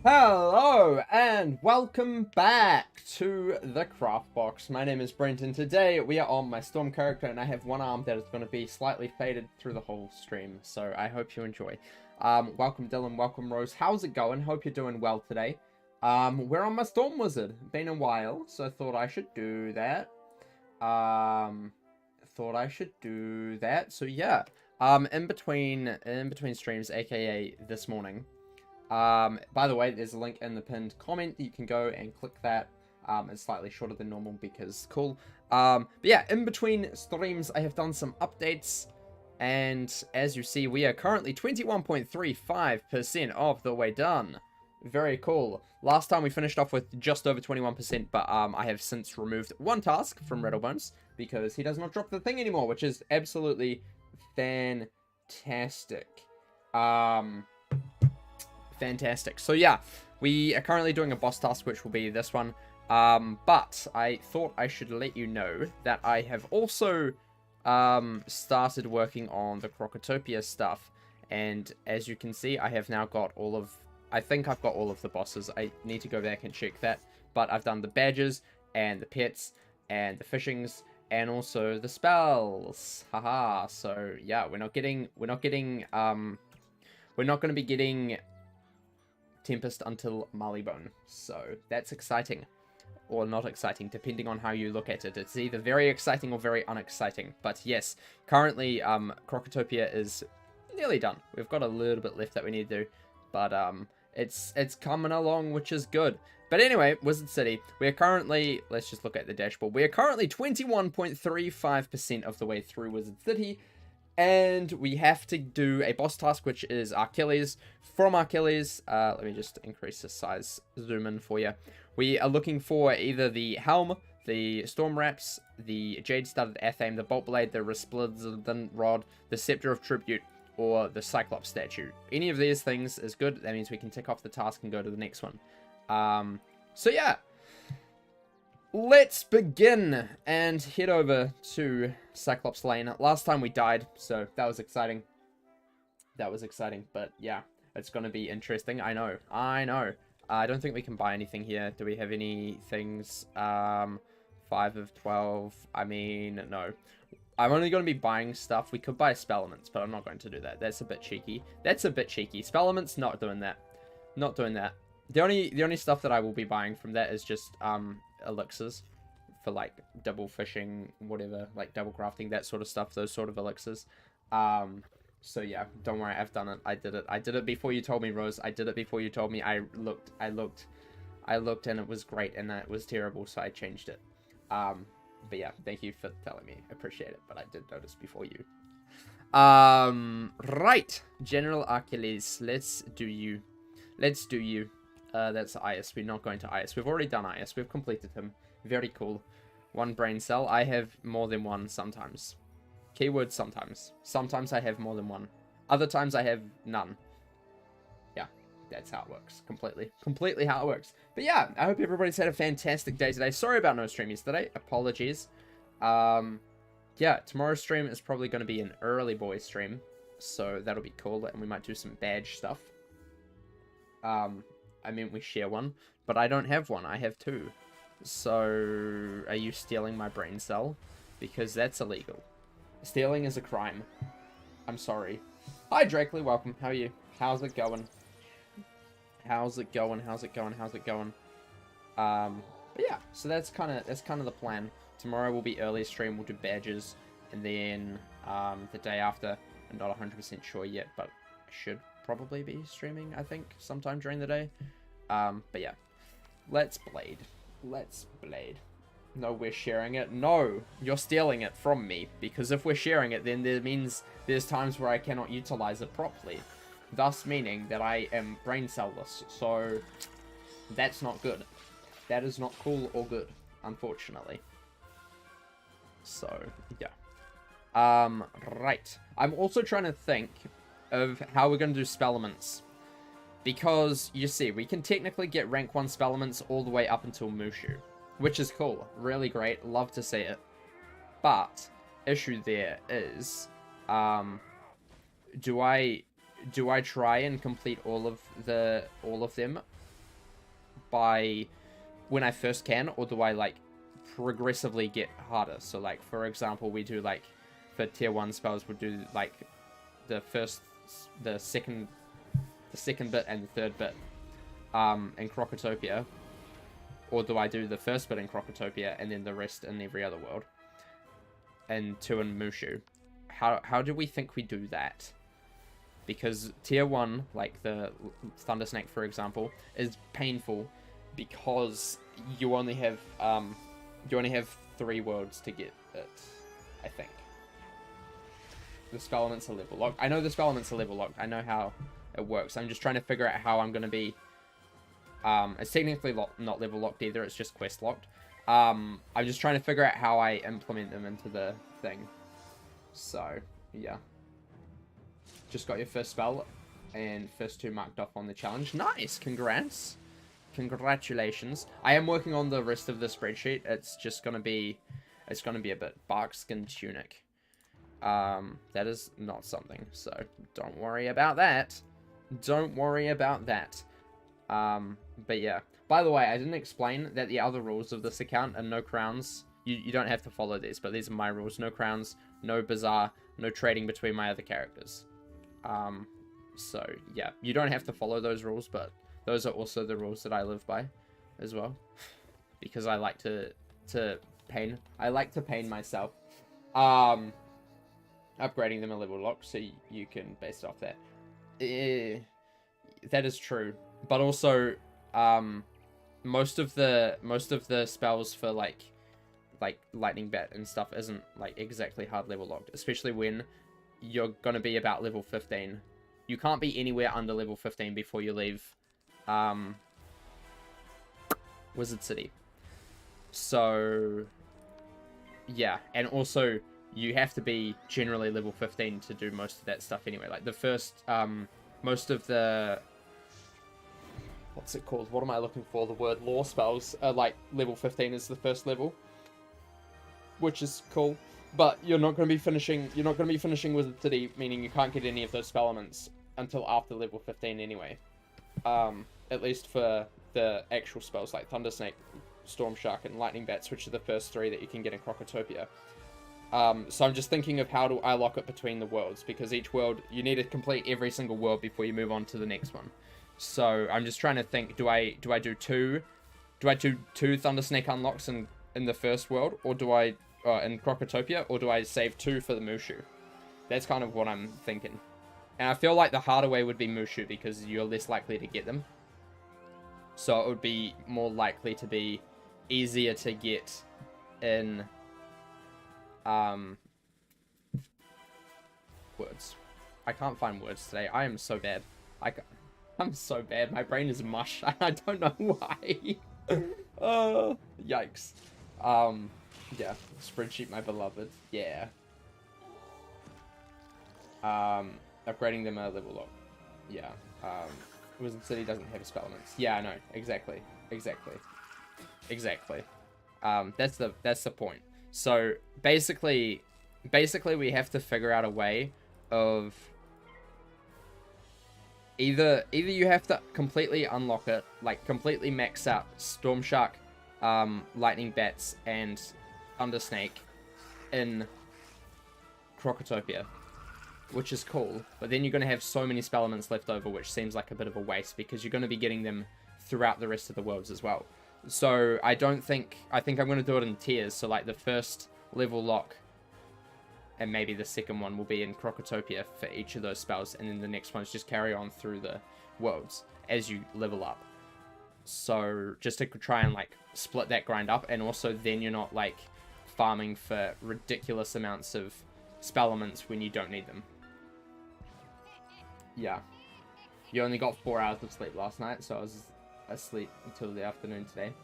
Hello and welcome back to the TheCraftBox. My name is Brent and today we are on my Storm character and I have one arm that is going to be slightly faded through the whole stream, so I hope you enjoy. Welcome Dylan, welcome Rose. How's it going? Hope you're doing well today. We're on my Storm Wizard. Been a while, so I thought I should do that. So yeah. In between streams, aka this morning. By the way, there's a link in the pinned comment. You can go and click that. It's slightly shorter than normal because cool. But yeah, in between streams, I have done some updates. And as you see, we are currently 21.35% of the way done. Very cool. Last time we finished off with just over 21%, but I have since removed one task from Rattlebones because he does not drop the thing anymore, which is absolutely fantastic. Fantastic. So yeah, we are currently doing a boss task, which will be this one. But I thought I should let you know that I have also started working on the Crocotopia stuff. And as you can see, I have now got all of... I think I've got all of the bosses. I need to go back and check that. But I've done the badges, and the pets, and the fishings, and also the spells. Haha. So yeah, we're not going to be getting Tempest until Marleybone, so that's exciting, or not exciting, depending on how you look at it. It's either very exciting or very unexciting, but yes, currently, Crocotopia is nearly done. We've got a little bit left that we need to do, but, it's coming along, which is good. But anyway, Wizard City, we are currently, let's just look at the dashboard, we are currently 21.35% of the way through Wizard City, and we have to do a boss task, which is Achilles. From Achilles, let me just increase the size, zoom in for you. We are looking for either the Helm, the Storm Wraps, the Jade-studded Athame, the Bolt Blade, the Resplendent Rod, the Scepter of Tribute, or the Cyclops statue. Any of these things is good. That means we can tick off the task and go to the next one. So yeah. Let's begin and head over to Cyclops Lane. Last time we died, so that was exciting. But yeah, it's going to be interesting. I know. I don't think we can buy anything here. Do we have any things? 5 of 12. I mean, no. I'm only going to be buying stuff. We could buy Spellements, but I'm not going to do that. That's a bit cheeky. Spellements, not doing that. The only stuff that I will be buying from that is just, elixirs for like double fishing, whatever, like double crafting, that sort of stuff, those sort of elixirs. So yeah, don't worry, I've done it. I did it before you told me, Rose. I did it before you told me. I looked and it was great, and it was terrible, so I changed it. But yeah, thank you for telling me. I appreciate it, but I did notice before you. Right, General Achilles, let's do you. That's Ias. We're not going to Ias. We've already done Ias. We've completed him. Very cool. One brain cell. I have more than one sometimes. Keyword sometimes. Sometimes I have more than one. Other times I have none. Yeah, that's how it works. Completely how it works. But yeah, I hope everybody's had a fantastic day today. Sorry about no stream yesterday. Apologies. Yeah, tomorrow's stream is probably going to be an early boy stream. So that'll be cool. And we might do some badge stuff. I mean, we share one, but I don't have one. I have two. So, are you stealing my brain cell? Because that's illegal. Stealing is a crime. I'm sorry. Hi, Drakely. Welcome. How are you? How's it going? But yeah, so that's kind of the plan. Tomorrow will be early stream. We'll do badges, and then the day after, I'm not 100% sure yet, but I should probably be streaming, I think, sometime during the day. But yeah, let's blade. No, we're sharing it. No, you're stealing it from me, because if we're sharing it, then that means there's times where I cannot utilize it properly, thus meaning that I am brain cell-less. So that's not good. That is not cool or good, unfortunately. So yeah. Right. I'm also trying to think of how we're going to do Spellements. Because, you see, we can technically get rank 1 Spellements all the way up until Mushu. Which is cool. Really great. Love to see it. But, issue there is, do I try and complete all of them by when I first can, or do I, like, progressively get harder? So, like, for example, we do, like, for tier 1 spells, we'll do, like, the second bit and the third bit in Crocotopia. Or do I do the first bit in Crocotopia and then the rest in every other world? And 2 in Mushu. How do we think we do that? Because tier 1, like the Thunder Snake, for example, is painful because you only have 3 worlds to get it, I think. The spell elements are level locked. I know the spell elements are level locked. I know how it works. I'm just trying to figure out how I'm going to be... it's technically not level locked either. It's just quest locked. I'm just trying to figure out how I implement them into the thing. So, yeah. Just got your first spell and first 2 marked off on the challenge. Nice! Congrats! Congratulations. I am working on the rest of the spreadsheet. It's just gonna be... It's gonna be a bit. Bark Skin Tunic. That is not something, so don't worry about that. Don't worry about that. But yeah. By the way, I didn't explain that the other rules of this account are no crowns. You don't have to follow these, but these are my rules. No crowns, no bazaar, no trading between my other characters. So yeah, you don't have to follow those rules, but those are also the rules that I live by as well. Because I like to pain. I like to pain myself. Upgrading them a level lock, so you can base it off that. That is true. But also, most of the spells for like Lightning Bat and stuff isn't like exactly hard level locked, especially when you're gonna be about level 15. You can't be anywhere under level 15 before you leave Wizard City. So yeah, and also you have to be generally level 15 to do most of that stuff anyway. Like the first most of the... What's it called? What am I looking for? The word law spells are like level 15 is the first level, which is cool. But you're not going to be finishing Wizard City, meaning you can't get any of those spell elements until after level 15 anyway. At least for the actual spells like Thunder Snake, Storm Shark, and Lightning Bats, which are the first 3 that you can get in Crocotopia. So I'm just thinking of how do I lock it between the worlds, because each world, you need to complete every single world before you move on to the next one. So I'm just trying to think, do I do two Thunder Snake unlocks in the first world, or do I in Crocotopia, or do I save 2 for the Mushu? That's kind of what I'm thinking. And I feel like the harder way would be Mushu, because you're less likely to get them. So it would be more likely to be easier to get in words. I can't find words today. I am so bad. I'm so bad. My brain is mush. I don't know why. Yikes. Yeah. Spreadsheet, my beloved. Yeah. Upgrading them a level lock. Yeah. Wizard City doesn't have spell elements. Yeah, I know. Exactly. That's the point. So basically we have to figure out a way of either you have to completely unlock it, like completely max out Storm Shark, Lightning Bats, and Thunder Snake in Crocotopia, which is cool, but then you're going to have so many spell elements left over, which seems like a bit of a waste, because you're going to be getting them throughout the rest of the worlds as well. So I think I'm going to do it in tiers, so like the first level lock and maybe the second one will be in Crocotopia for each of those spells, and then the next ones just carry on through the worlds as you level up. So just to try and like split that grind up, and also then you're not like farming for ridiculous amounts of spell elements when you don't need them. Yeah. You only got 4 hours of sleep last night, so I was asleep until the afternoon today.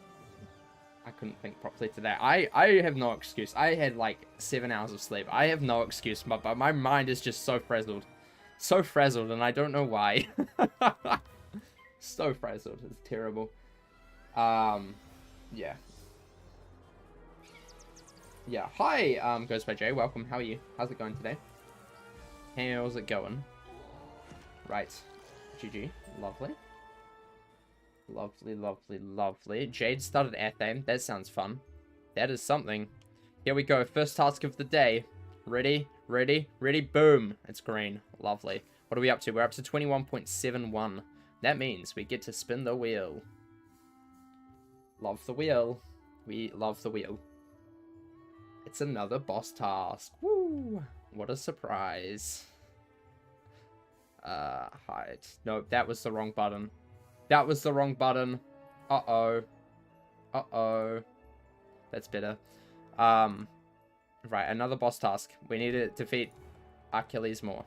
I couldn't think properly today. I have no excuse. I had like 7 hours of sleep. I have no excuse, but my mind is just so frazzled. So frazzled, and I don't know why. So frazzled. It's terrible. Yeah. Yeah. Hi, Goes by Jay. Welcome. How are you? How's it going today? How's it going? Right. GG. Lovely. Lovely, lovely, lovely. Jade started Athame. That sounds fun. That is something. Here we go. First task of the day. Ready, ready, ready, boom. It's green. Lovely. What are we up to? We're up to 21.71. That means we get to spin the wheel. Love the wheel. We love the wheel. It's another boss task. Woo! What a surprise. Hide. No, that was the wrong button. That was the wrong button. Uh-oh. Uh-oh. That's better. Right, another boss task. We need to defeat Achilles more.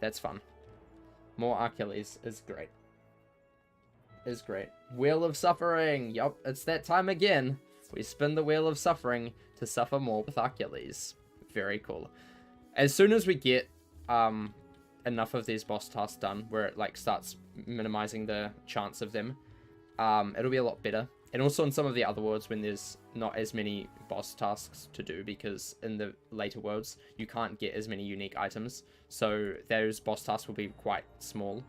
That's fun. More Achilles is great. Is great. Wheel of Suffering. Yup, it's that time again. We spin the Wheel of Suffering to suffer more with Achilles. Very cool. As soon as we get enough of these boss tasks done, where it like starts minimizing the chance of them, it'll be a lot better. And also in some of the other worlds when there's not as many boss tasks to do, because in the later worlds you can't get as many unique items, so those boss tasks will be quite small.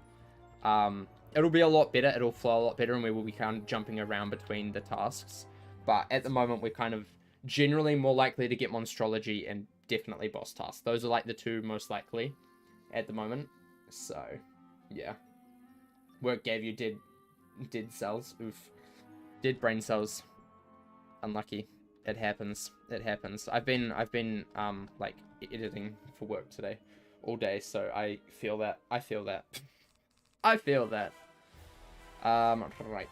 It'll be a lot better, it'll flow a lot better, and we will be kind of jumping around between the tasks. But at the moment we're kind of generally more likely to get Monstrology and definitely boss tasks. Those are like the two most likely at the moment. So yeah, work gave you dead cells. Oof. Dead brain cells. Unlucky. It happens. It happens. I've been like editing for work today all day, so I feel that. I feel that. I feel that. Right.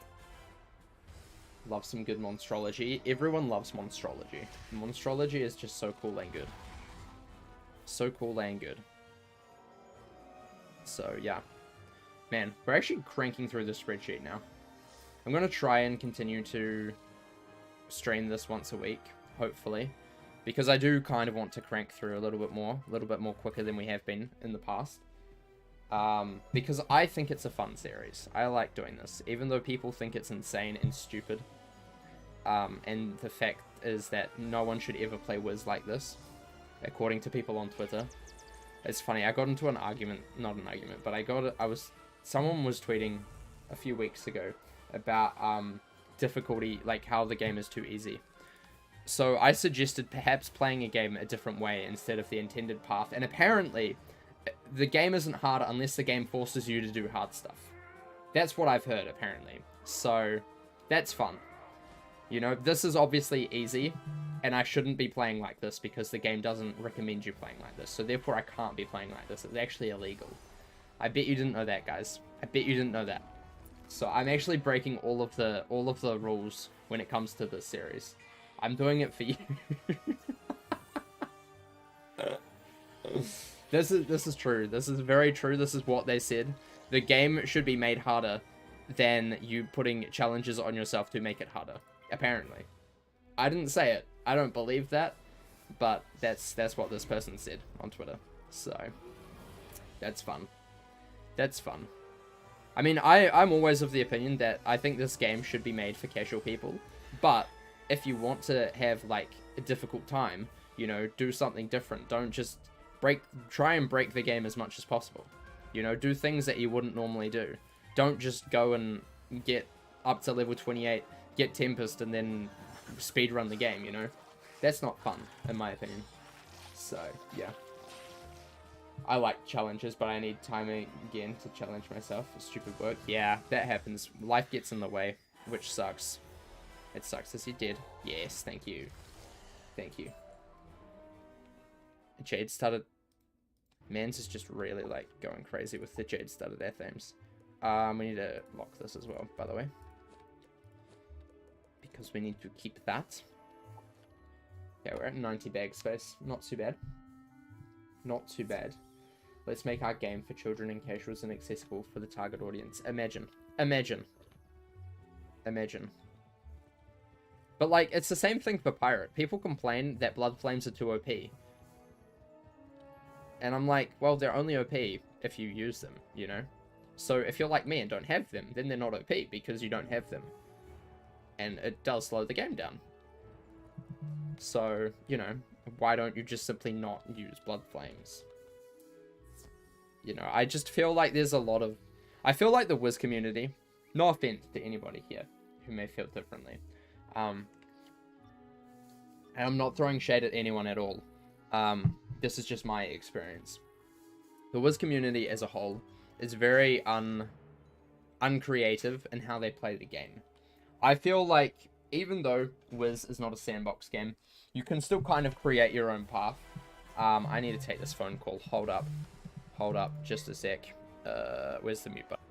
Love some good Monstrology. Everyone loves Monstrology. Monstrology is just so cool and good. So cool and good. So yeah. Man, we're actually cranking through the spreadsheet now. I'm going to try and continue to stream this once a week, hopefully, because I do kind of want to crank through a little bit more quicker than we have been in the past. Because I think it's a fun series. I like doing this, even though people think it's insane and stupid. And the fact is that no one should ever play Wiz like this, according to people on Twitter. It's funny, I got into an argument, not an argument, but someone was tweeting a few weeks ago about difficulty, like how the game is too easy. So I suggested perhaps playing a game a different way instead of the intended path, and apparently the game isn't hard unless the game forces you to do hard stuff. That's what I've heard, apparently. So that's fun. You know, this is obviously easy, and I shouldn't be playing like this because the game doesn't recommend you playing like this, so therefore I can't be playing like this. It's actually illegal. I bet you didn't know that, guys. I bet you didn't know that. So I'm actually breaking all of the rules when it comes to this series. I'm doing it for you. This is true. This is very true. This is what they said. The game should be made harder than you putting challenges on yourself to make it harder. Apparently. I didn't say it. I don't believe that, but that's what this person said on Twitter. So that's fun. That's fun. I mean, I'm always of the opinion that I think this game should be made for casual people, but if you want to have, like, a difficult time, you know, do something different. Don't just try and break the game as much as possible. You know, do things that you wouldn't normally do. Don't just go and get up to level 28, get Tempest, and then speedrun the game, you know? That's not fun, in my opinion. So, yeah. I like challenges, but I need time again to challenge myself for stupid work. Yeah, that happens. Life gets in the way, which sucks. It sucks as you did. Yes, thank you. Thank you. Jade started... Mans is just really, like, going crazy with the Jade started their themes. We need to lock this as well, by the way. Because we need to keep that. Yeah, we're at 90 bag space. Not too bad. Not too bad. Let's make our game for children and casuals and accessible for the target audience. Imagine. Imagine. Imagine. But, like, it's the same thing for Pirate. People complain that Blood Flames are too OP. And I'm like, well, they're only OP if you use them, you know? So if you're like me and don't have them, then they're not OP because you don't have them. And it does slow the game down. So, you know, why don't you just simply not use Blood Flames? You know, I just feel like there's a lot of... I feel like the Wiz community No offense to anybody here who may feel differently. And I'm not throwing shade at anyone at all. This is just my experience. The Wiz community as a whole is very uncreative in how they play the game. I feel like even though Wiz is not a sandbox game, you can still kind of create your own path. I need to take this phone call. Hold up, just a sec. Where's the mute button?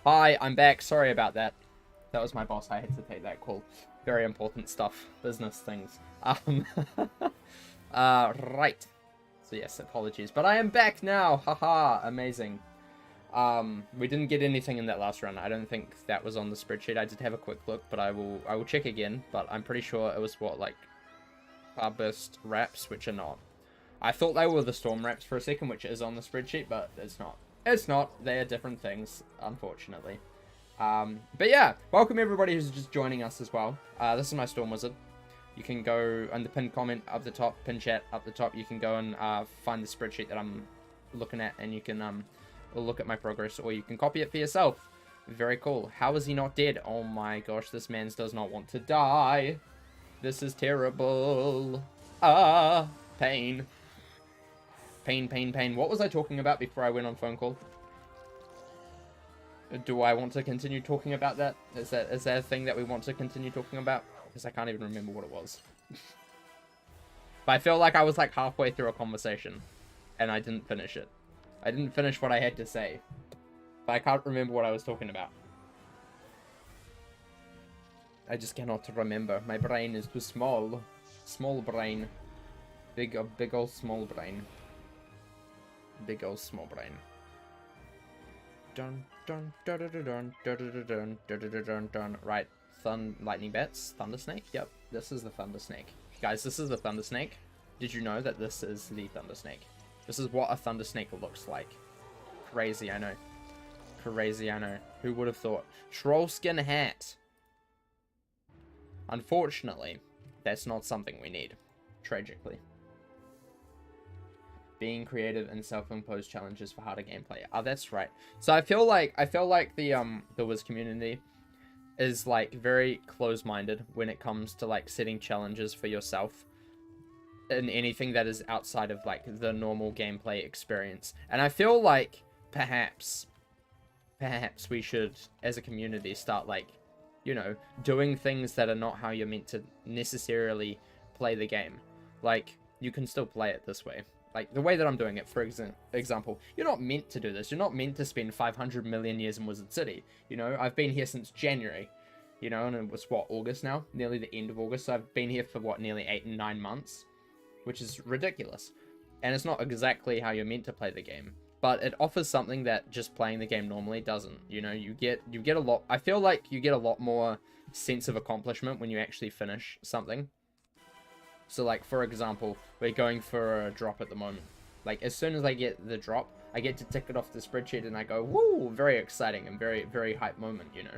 Hi, I'm back. Sorry about that. That was my boss. I had to take that call. Very important stuff. Business things. Right. So yes, apologies. But I am back now. Haha, amazing. We didn't get anything in that last run. I don't think that was on the spreadsheet. I did have a quick look, but I will check again. But I'm pretty sure it was what, like, Cloudburst wraps, which are not. I thought they were the storm wraps for a second, which is on the spreadsheet, but it's not. It's not. They are different things, unfortunately. But yeah, welcome everybody who's just joining us as well. This is my Storm Wizard. You can go on the pinned comment up the top, pinned chat up the top. You can go and find the spreadsheet that I'm looking at, and you can look at my progress, or you can copy it for yourself. Very cool. How is he not dead? Oh my gosh, this man does not want to die. This is terrible. Pain. Pain, pain, pain. What was I talking about before I went on phone call? Do I want to continue talking about that? Is that a thing that we want to continue talking about? Because I can't even remember what it was. But I feel like I was like halfway through a conversation and I didn't finish it. I didn't finish what I had to say. But I can't remember what I was talking about. I just cannot remember. My brain is too small. Small brain. Big old small brain. Big old small brain. Dun, Right, lightning bats, thunder snake. Yep, this is the thunder snake. Guys, this is the thunder snake. Did you know that this is the thunder snake? This is what a thunder snake looks like. Crazy, I know. Crazy, I know. Who would have thought? Troll skin hat. Unfortunately, that's not something we need. Tragically. Being creative and self-imposed challenges for harder gameplay. Oh, that's right. So I feel like the Wiz community is like very close-minded when it comes to like setting challenges for yourself in anything that is outside of like the normal gameplay experience. And I feel like perhaps we should, as a community, start like, you know, doing things that are not how you're meant to necessarily play the game. Like, you can still play it this way. Like, the way that I'm doing it, for example, you're not meant to do this. You're not meant to spend 500 million years in Wizard City. You know, I've been here since January, you know, and it was, what, August now? Nearly the end of August. So I've been here for, what, nearly 8 and 9 months, which is ridiculous. And it's not exactly how you're meant to play the game. But it offers something that just playing the game normally doesn't. You know, you get a lot... I feel like you get a lot more sense of accomplishment when you actually finish something. So, like, for example, we're going for a drop at the moment. Like, as soon as I get the drop, I get to tick it off the spreadsheet and I go, woo, very exciting and very, very hype moment, you know?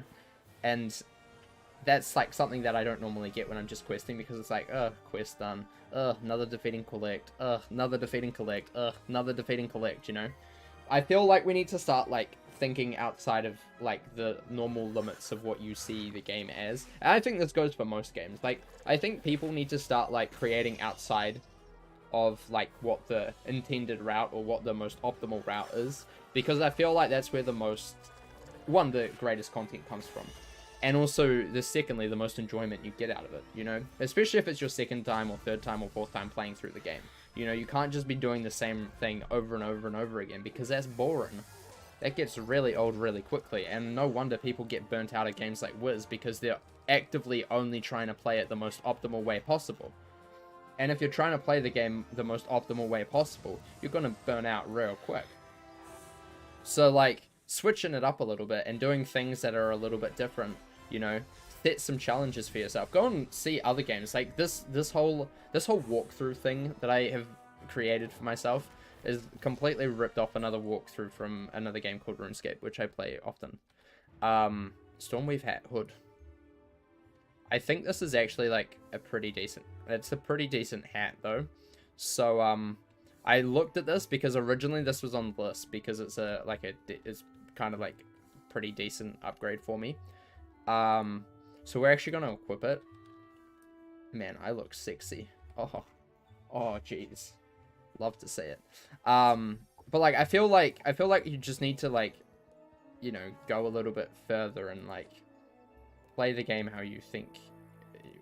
And that's, like, something that I don't normally get when I'm just questing, because it's like, quest done. Another defeating collect. Another defeating collect. Another defeating collect, you know? I feel like we need to start, like, thinking outside of, like, the normal limits of what you see the game as. And I think this goes for most games. Like, I think people need to start, like, creating outside of, like, what the intended route or what the most optimal route is. Because I feel like that's where the greatest content comes from. And also, secondly, the most enjoyment you get out of it, you know? Especially if it's your second time or third time or fourth time playing through the game. You know, you can't just be doing the same thing over and over and over again, because that's boring. That gets really old really quickly, and no wonder people get burnt out at games like Wiz, because they're actively only trying to play it the most optimal way possible. And if you're trying to play the game the most optimal way possible, you're going to burn out real quick. So, like, switching it up a little bit and doing things that are a little bit different, you know, set some challenges for yourself. Go and see other games. Like, this whole walkthrough thing that I have created for myself is completely ripped off another walkthrough from another game called RuneScape, which I play often. Stormweave hat hood. I think this is actually like it's a pretty decent hat though. So I looked at this because originally this was on the list because it's it's kind of like pretty decent upgrade for me. So we're actually gonna equip it. Man, I look sexy. Oh jeez. Love to see it. But like I feel like you just need to, like, you know, go a little bit further and like play the game how you think,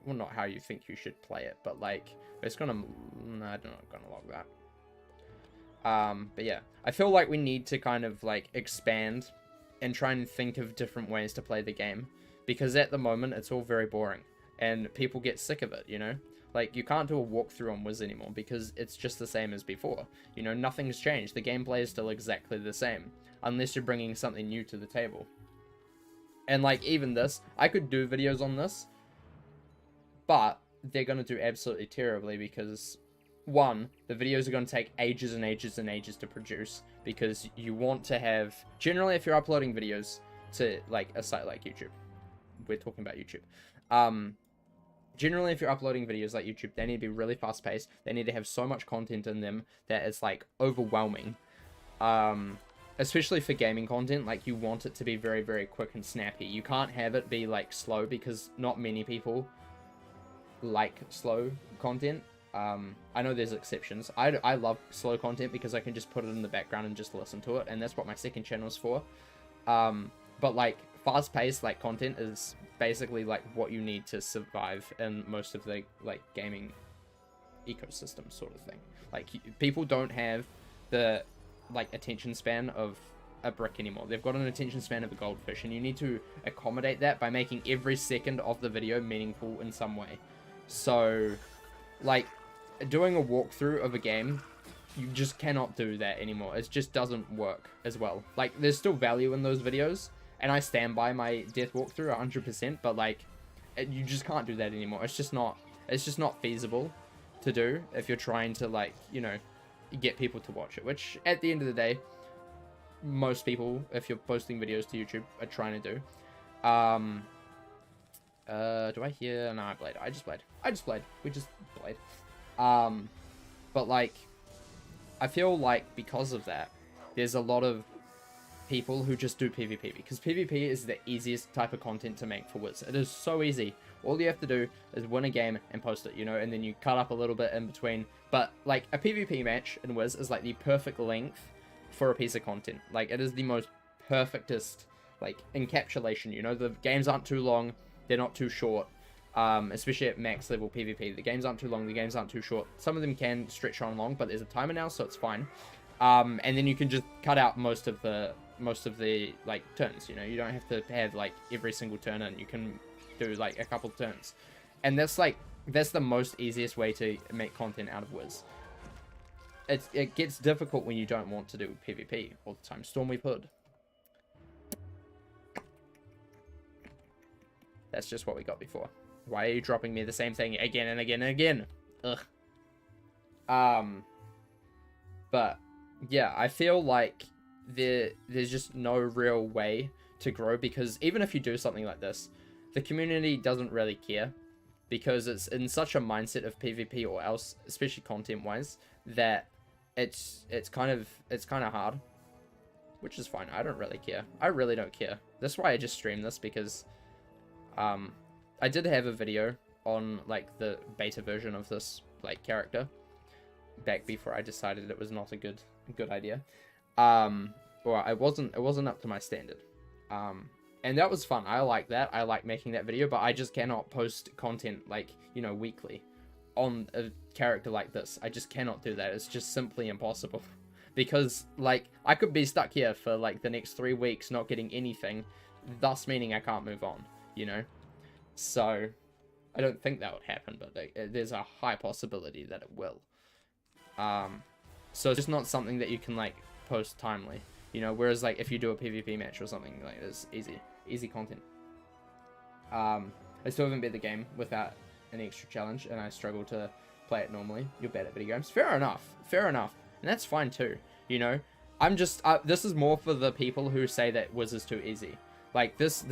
well, not how you think you should play it, but like it's gonna, I'm not gonna log that. But yeah, I feel like we need to kind of like expand and try and think of different ways to play the game, because at the moment it's all very boring and people get sick of it, you know? Like, you can't do a walkthrough on Wiz anymore because it's just the same as before. You know, nothing's changed. The gameplay is still exactly the same, unless you're bringing something new to the table. And, like, even this, I could do videos on this, but they're going to do absolutely terribly because, one, the videos are going to take ages and ages and ages to produce, because you want to have... Generally, if you're uploading videos to, like, a site like YouTube, we're talking about YouTube, generally, if you're uploading videos like YouTube, they need to be really fast-paced. They need to have so much content in them that it's, like, overwhelming. Especially for gaming content, like, you want it to be very, very quick and snappy. You can't have it be, like, slow, because not many people like slow content. I know there's exceptions. I love slow content because I can just put it in the background and just listen to it, and that's what my second channel is for. But, like, fast-paced, like, content is basically, like, what you need to survive in most of the, like, gaming ecosystem sort of thing. Like, people don't have the, like, attention span of a brick anymore. They've got an attention span of a goldfish, and you need to accommodate that by making every second of the video meaningful in some way. So, like, doing a walkthrough of a game you just cannot do that anymore. It just doesn't work as well. Like, there's still value in those videos, and I stand by my death walkthrough 100%, but like, you just can't do that anymore. It's just not feasible to do if you're trying to, like, you know, get people to watch it, which at the end of the day, most people, if you're posting videos to YouTube, are trying to do. Do I hear? No, I played. I just played. We just played. But like, I feel like because of that, there's a lot of people who just do PvP, because PvP is the easiest type of content to make for Wiz. It is so easy. All you have to do is win a game and post it, you know, and then you cut up a little bit in between. But like, a PvP match in Wiz is like the perfect length for a piece of content. Like, it is the most perfectest, like, encapsulation, you know. The games aren't too long, they're not too short. Especially at max level PvP, the games aren't too long, the games aren't too short. Some of them can stretch on long, but there's a timer now, so it's fine. And then you can just cut out most of the like turns, you know. You don't have to have like every single turn in. You can do like a couple turns, and that's the most easiest way to make content out of Wiz. It gets difficult when you don't want to do PvP all the time. Storm We've Hood. That's just what we got before. Why are you dropping me the same thing again and again and again? Ugh. But yeah, I feel like there's just no real way to grow, because even if you do something like this, the community doesn't really care, because it's in such a mindset of PvP or else, especially content-wise, that it's kind of hard, which is fine. I don't really care. I really don't care. That's why I just stream this, because I did have a video on like the beta version of this like character back before I decided it was not a good idea. Or it wasn't up to my standard. And that was fun. I like that. I like making that video, but I just cannot post content like, you know, weekly on a character like this. I just cannot do that. It's just simply impossible. Because like, I could be stuck here for like the next 3 weeks not getting anything, thus meaning I can't move on, you know? So I don't think that would happen, but there's a high possibility that it will. So it's just not something that you can like post timely, you know, whereas like if you do a PvP match or something, like, it's easy content. I still haven't beat the game without an extra challenge, and I struggle to play it normally. You're bad at video games. Fair enough, and that's fine too, you know. I'm just this is more for the people who say that Wiz is too easy. Like, this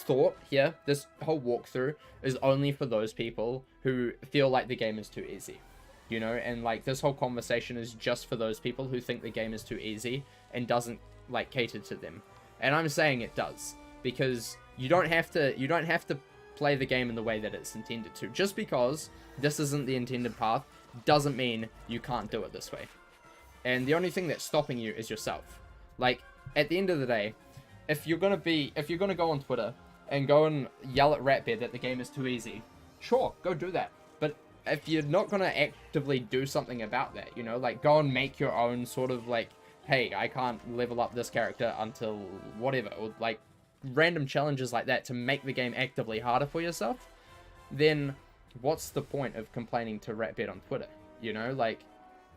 thought here, this whole walkthrough is only for those people who feel like the game is too easy, you know. And like, this whole conversation is just for those people who think the game is too easy and doesn't like cater to them. And I'm saying it does, because you don't have to play the game in the way that it's intended to. Just because this isn't the intended path doesn't mean you can't do it this way. And the only thing that's stopping you is yourself. Like, at the end of the day, if you're gonna go on Twitter and go and yell at Ratbear that the game is too easy, sure, go do that. But if you're not gonna actively do something about that, you know, like, go and make your own sort of like, hey, I can't level up this character until whatever, or like random challenges like that to make the game actively harder for yourself, then what's the point of complaining to Ratbear on Twitter? You know, like,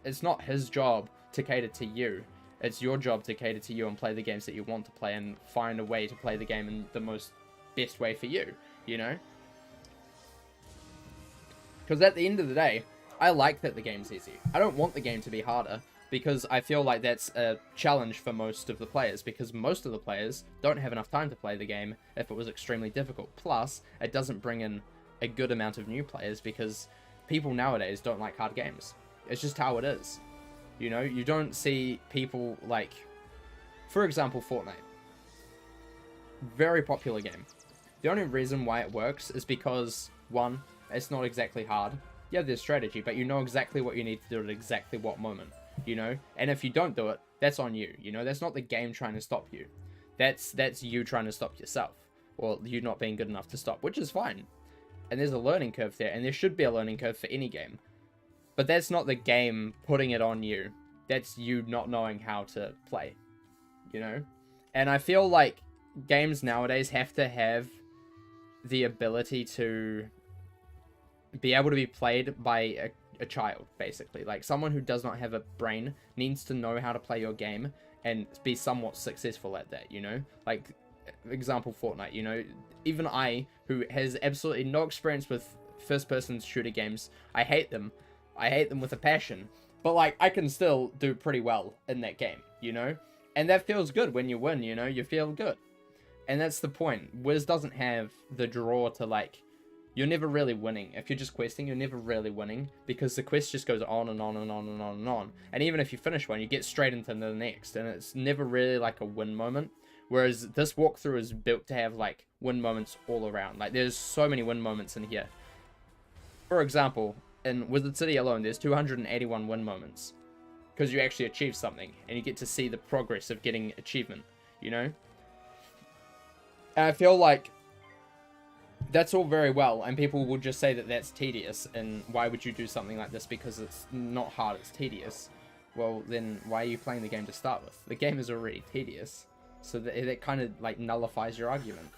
it's not his job to cater to you. It's your job to cater to you and play the games that you want to play, and find a way to play the game in the most best way for you, you know? Because at the end of the day, I like that the game's easy. I don't want the game to be harder, because I feel like that's a challenge for most of the players, because most of the players don't have enough time to play the game if it was extremely difficult. Plus, it doesn't bring in a good amount of new players, because people nowadays don't like hard games. It's just how it is. You know, you don't see people like, for example, Fortnite. Very popular game. The only reason why it works is because, one, it's not exactly hard. Yeah, there's strategy, but you know exactly what you need to do at exactly what moment, you know? And if you don't do it, that's on you, you know? That's not the game trying to stop you. That's you trying to stop yourself, or you not being good enough to stop, which is fine. And there's a learning curve there, and there should be a learning curve for any game. But that's not the game putting it on you. That's you not knowing how to play, you know? And I feel like games nowadays have to have the ability to be able to be played by a child, basically. Like, someone who does not have a brain needs to know how to play your game and be somewhat successful at that, you know? Like, example, Fortnite, you know? Even I, who has absolutely no experience with first-person shooter games, I hate them. I hate them with a passion. But, like, I can still do pretty well in that game, you know? And that feels good when you win, you know? You feel good. And that's the point. Wiz doesn't have the draw to, like... You're never really winning. If you're just questing, you're never really winning, because the quest just goes on and on and on and on and on. And even if you finish one, you get straight into the next, and it's never really like a win moment. Whereas this walkthrough is built to have like win moments all around. Like, there's so many win moments in here. For example, in Wizard City alone, there's 281 win moments, because you actually achieve something, and you get to see the progress of getting achievement, you know? And I feel like that's all very well, and people will just say that that's tedious, and why would you do something like this because it's not hard, it's tedious. Well, then why are you playing the game to start with? The game is already tedious, so that kind of like nullifies your argument.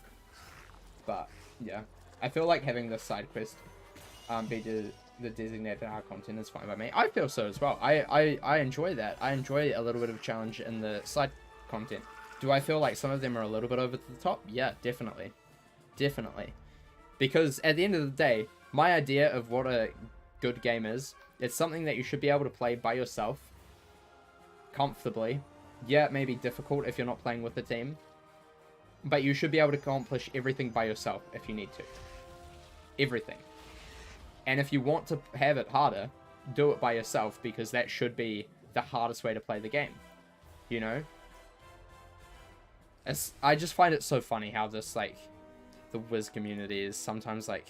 But yeah, I feel like having the side quest be the designated hard content is fine by me. I feel so as well. I enjoy that. I enjoy a little bit of challenge in the side content. Do I feel like some of them are a little bit over the top? Yeah, definitely. Definitely. Because at the end of the day, my idea of what a good game is, it's something that you should be able to play by yourself, comfortably. Yeah, it may be difficult if you're not playing with a team, but you should be able to accomplish everything by yourself if you need to. Everything. And if you want to have it harder, do it by yourself, because that should be the hardest way to play the game. You know? I just find it so funny how this, like, the Wiz community is sometimes like,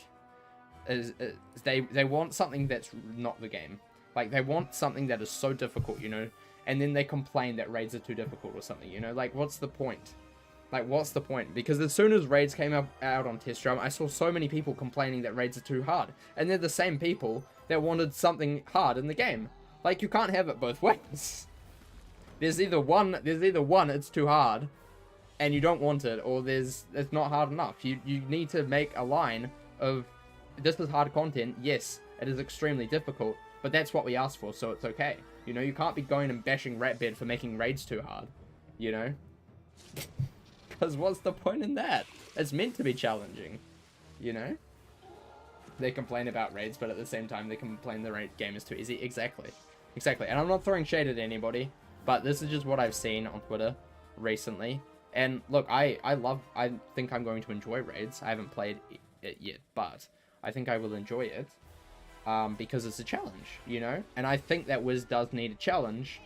they want something that's not the game. Like, they want something that is so difficult, you know, and then they complain that raids are too difficult or something, you know. Like, what's the point? Like, what's the point? Because as soon as raids came out on test drum, I saw so many people complaining that raids are too hard, and they're the same people that wanted something hard in the game. Like, you can't have it both ways. There's either one it's too hard and you don't want it, or it's not hard enough. You need to make a line of, this is hard content, yes, it is extremely difficult, but that's what we asked for, so it's okay. You know, you can't be going and bashing Ratbed for making raids too hard, you know? Because what's the point in that? It's meant to be challenging, you know? They complain about raids, but at the same time they complain the raid game is too easy. Exactly. Exactly. And I'm not throwing shade at anybody, but this is just what I've seen on Twitter recently. And look, I think I'm going to enjoy raids. I haven't played it yet, but I think I will enjoy it because it's a challenge, you know? And I think that Wiz does need a challenge,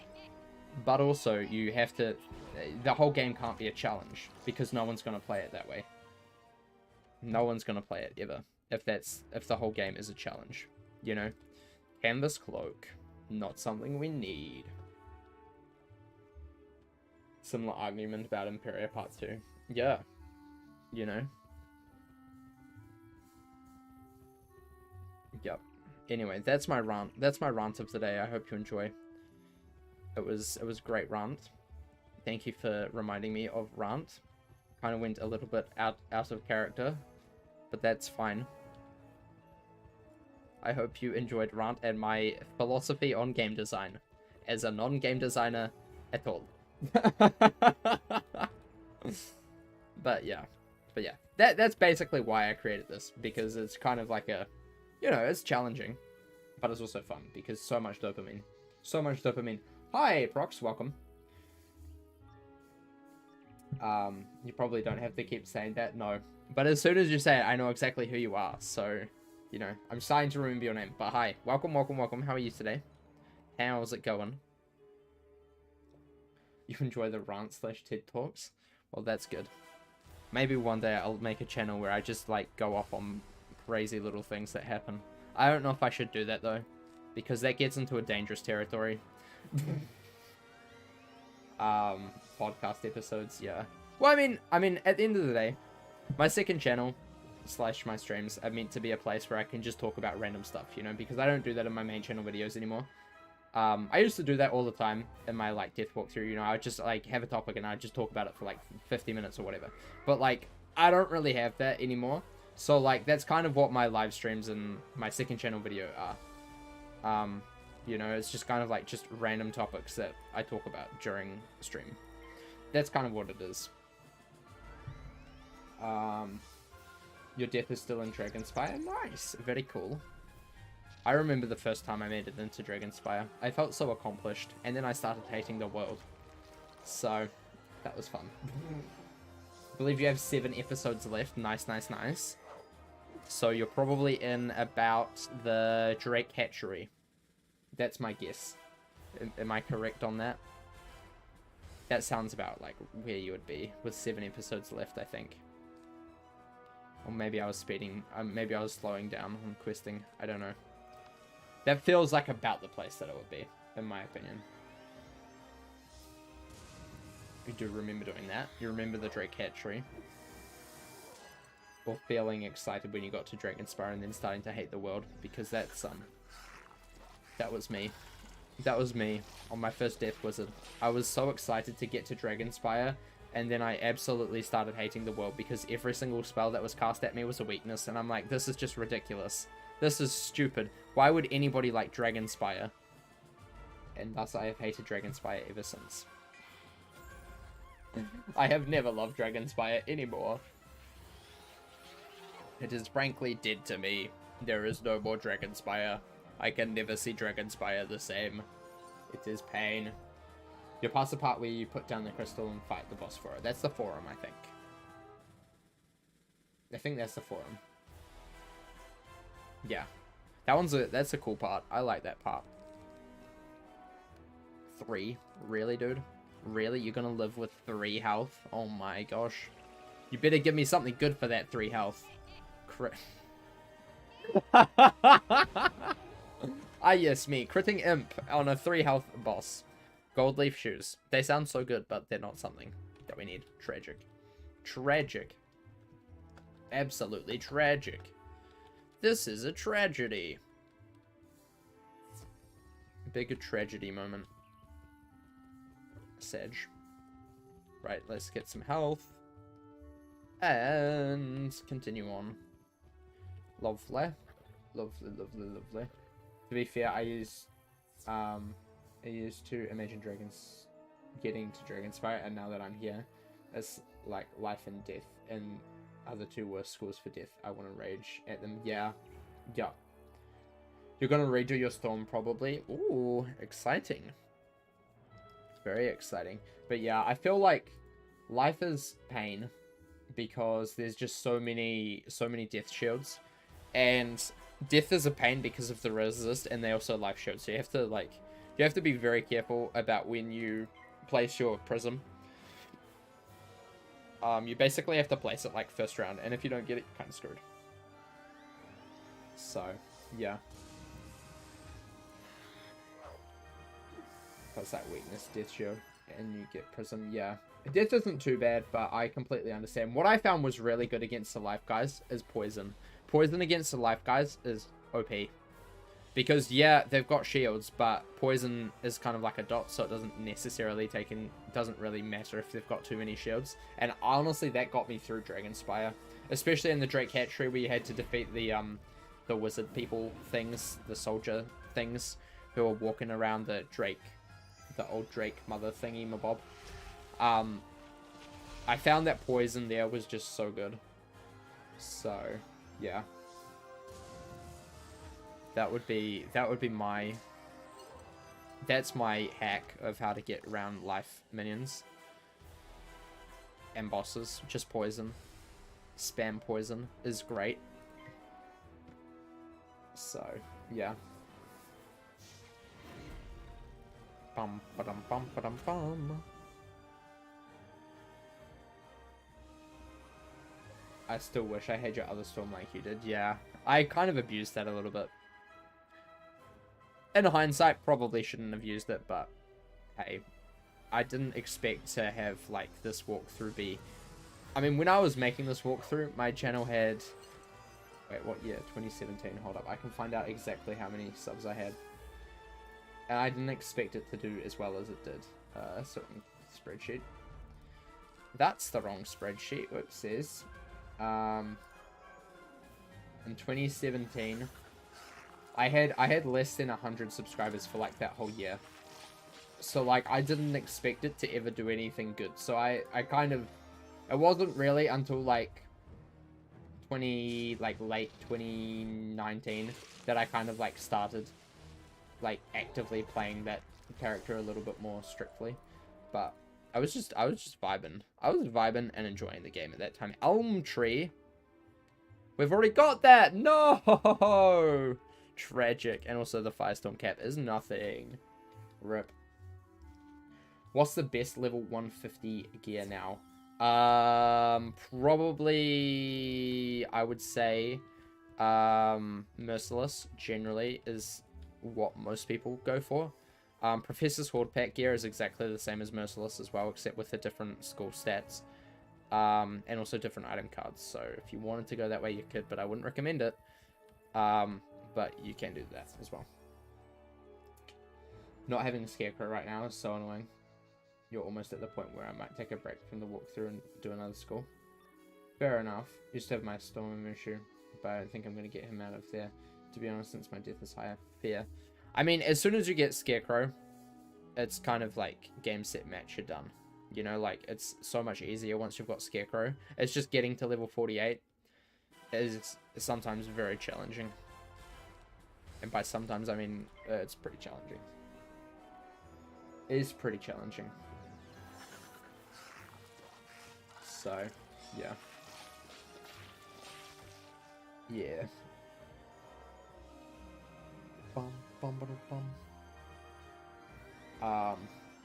but also you have to... The whole game can't be a challenge, because no one's going to play it that way. No one's going to play it ever, if the whole game is a challenge, you know? Canvas cloak, not something we need. Similar argument about Imperia Part 2. Yeah. You know? Yep. Anyway, that's my rant. That's my rant of today. I hope you enjoy. It was a great rant. Thank you for reminding me of rant. Kind of went a little bit out of character, but that's fine. I hope you enjoyed rant and my philosophy on game design as a non-game designer at all. But yeah, that's basically why I created this, because it's kind of like a, you know, it's challenging, but it's also fun because so much dopamine. Hi Prox, welcome. You probably don't have to keep saying that, no, but as soon as you say it, I know exactly who you are, so you know, I'm starting to remember your name. But hi, welcome. How are you today? How's it going? You enjoy the rant/TED Talks? Well, that's good. Maybe one day I'll make a channel where I just, like, go off on crazy little things that happen. I don't know if I should do that, though, because that gets into a dangerous territory. Podcast episodes, yeah. Well, I mean, at the end of the day, my second channel / my streams are meant to be a place where I can just talk about random stuff, you know, because I don't do that in my main channel videos anymore. I used to do that all the time in my, like, death walkthrough, you know, I would just, like, have a topic and I'd just talk about it for, like, 50 minutes or whatever. But, like, I don't really have that anymore. So, like, that's kind of what my live streams and my second channel video are. You know, it's just kind of like just random topics that I talk about during stream. That's kind of what it is. Your death is still in Dragonspire. Nice. Very cool. I remember the first time I made it into Dragonspire. I felt so accomplished, and then I started hating the world. So, that was fun. I believe you have 7 episodes left. Nice, nice, nice. So you're probably in about the Drake hatchery. That's my guess. Am I correct on that? That sounds about like where you would be with 7 episodes left, I think. Or maybe I was speeding. Maybe I was slowing down on questing. I don't know. That feels like about the place that it would be, in my opinion. You do remember doing that. You remember the Drake hatchery. Or feeling excited when you got to Dragonspire and then starting to hate the world. Because that's, that was me. That was me on my first Death Wizard. I was so excited to get to Dragonspire, and then I absolutely started hating the world because every single spell that was cast at me was a weakness, and I'm like, this is just ridiculous. This is stupid. Why would anybody like Dragonspire? And thus I have hated Dragonspire ever since. I have never loved Dragonspire anymore. It is frankly dead to me. There is no more Dragonspire. I can never see Dragonspire the same. It is pain. You're past the part where you put down the crystal and fight the boss for it. That's the forum, I think. I think that's the forum. Yeah. That's a cool part. I like that part. 3? Really, dude? Really? You're gonna live with 3 health? Oh my gosh. You better give me something good for that 3 health. Ah, yes, me. Critting Imp on a 3 health boss. Gold leaf shoes. They sound so good, but they're not something that we need. Tragic. Tragic. Absolutely tragic. This is a tragedy. Big tragedy moment. Sedge. Right, let's get some health. And continue on. Lovely. Lovely, lovely, lovely. To be fair, I used 2 Imagine Dragons getting to Dragonspire, and now that I'm here, it's like life and death, and other 2 worst scores for death. I want to rage at them. Yeah. Yeah. You're gonna redo your storm, probably. Ooh, exciting. Very exciting. But yeah, I feel like life is pain because there's just so many death shields, and death is a pain because of the resist, and they also life shield. So you have to be very careful about when you place your prism. You basically have to place it like first round, and if you don't get it, you're kind of screwed. So yeah. That's that weakness, death shield, and you get prism. Yeah, death isn't too bad, but I completely understand. What I found was really good against the life guys is poison. Poison against the life guys is OP. Because, yeah, they've got shields, but poison is kind of like a dot, so it doesn't necessarily doesn't really matter if they've got too many shields. And honestly, that got me through Dragonspire. Especially in the Drake hatchery where you had to defeat the wizard people things, the soldier things, who are walking around the old Drake mother thingy mabob. I found that poison there was just so good. So, yeah. That's my hack of how to get around life minions and bosses. Just poison. Spam poison is great. So, yeah. Bum ba-dum bum ba-dum bum. I still wish I had your other storm like you did. Yeah, I kind of abused that a little bit. In hindsight, probably shouldn't have used it, but hey, I didn't expect to have like this walkthrough be. I mean, when I was making this walkthrough, my channel had. Wait, what year? 2017. Hold up, I can find out exactly how many subs I had. And I didn't expect it to do as well as it did. Certain spreadsheet. That's the wrong spreadsheet. It says, in 2017, I had less than 100 subscribers for like that whole year. So like I didn't expect it to ever do anything good. So I kind of, it wasn't really until like late 2019 that I kind of like started like actively playing that character a little bit more strictly. But I was just vibing. I was vibing and enjoying the game at that time. Elm Tree. We've already got that. No. Tragic. And also the Firestorm cap is nothing. Rip. What's the best level 150 gear now? Probably I would say Merciless generally is what most people go for. Professor's Horde pack gear is exactly the same as Merciless as well, except with the different school stats. And also different item cards. So if you wanted to go that way, you could, but I wouldn't recommend it. But you can do that as well. Not having a Scarecrow right now is so annoying. You're almost at the point where I might take a break from the walkthrough and do another school. Fair enough. Used to have my Storm issue, but I don't think I'm going to get him out of there, to be honest, since my death is higher. Fair. I mean, as soon as you get Scarecrow, it's kind of like game, set, match, you're done. You know, like, it's so much easier once you've got Scarecrow. It's just getting to level 48 is sometimes very challenging. And by sometimes, I mean, it's pretty challenging. It is pretty challenging. So, yeah. Yeah.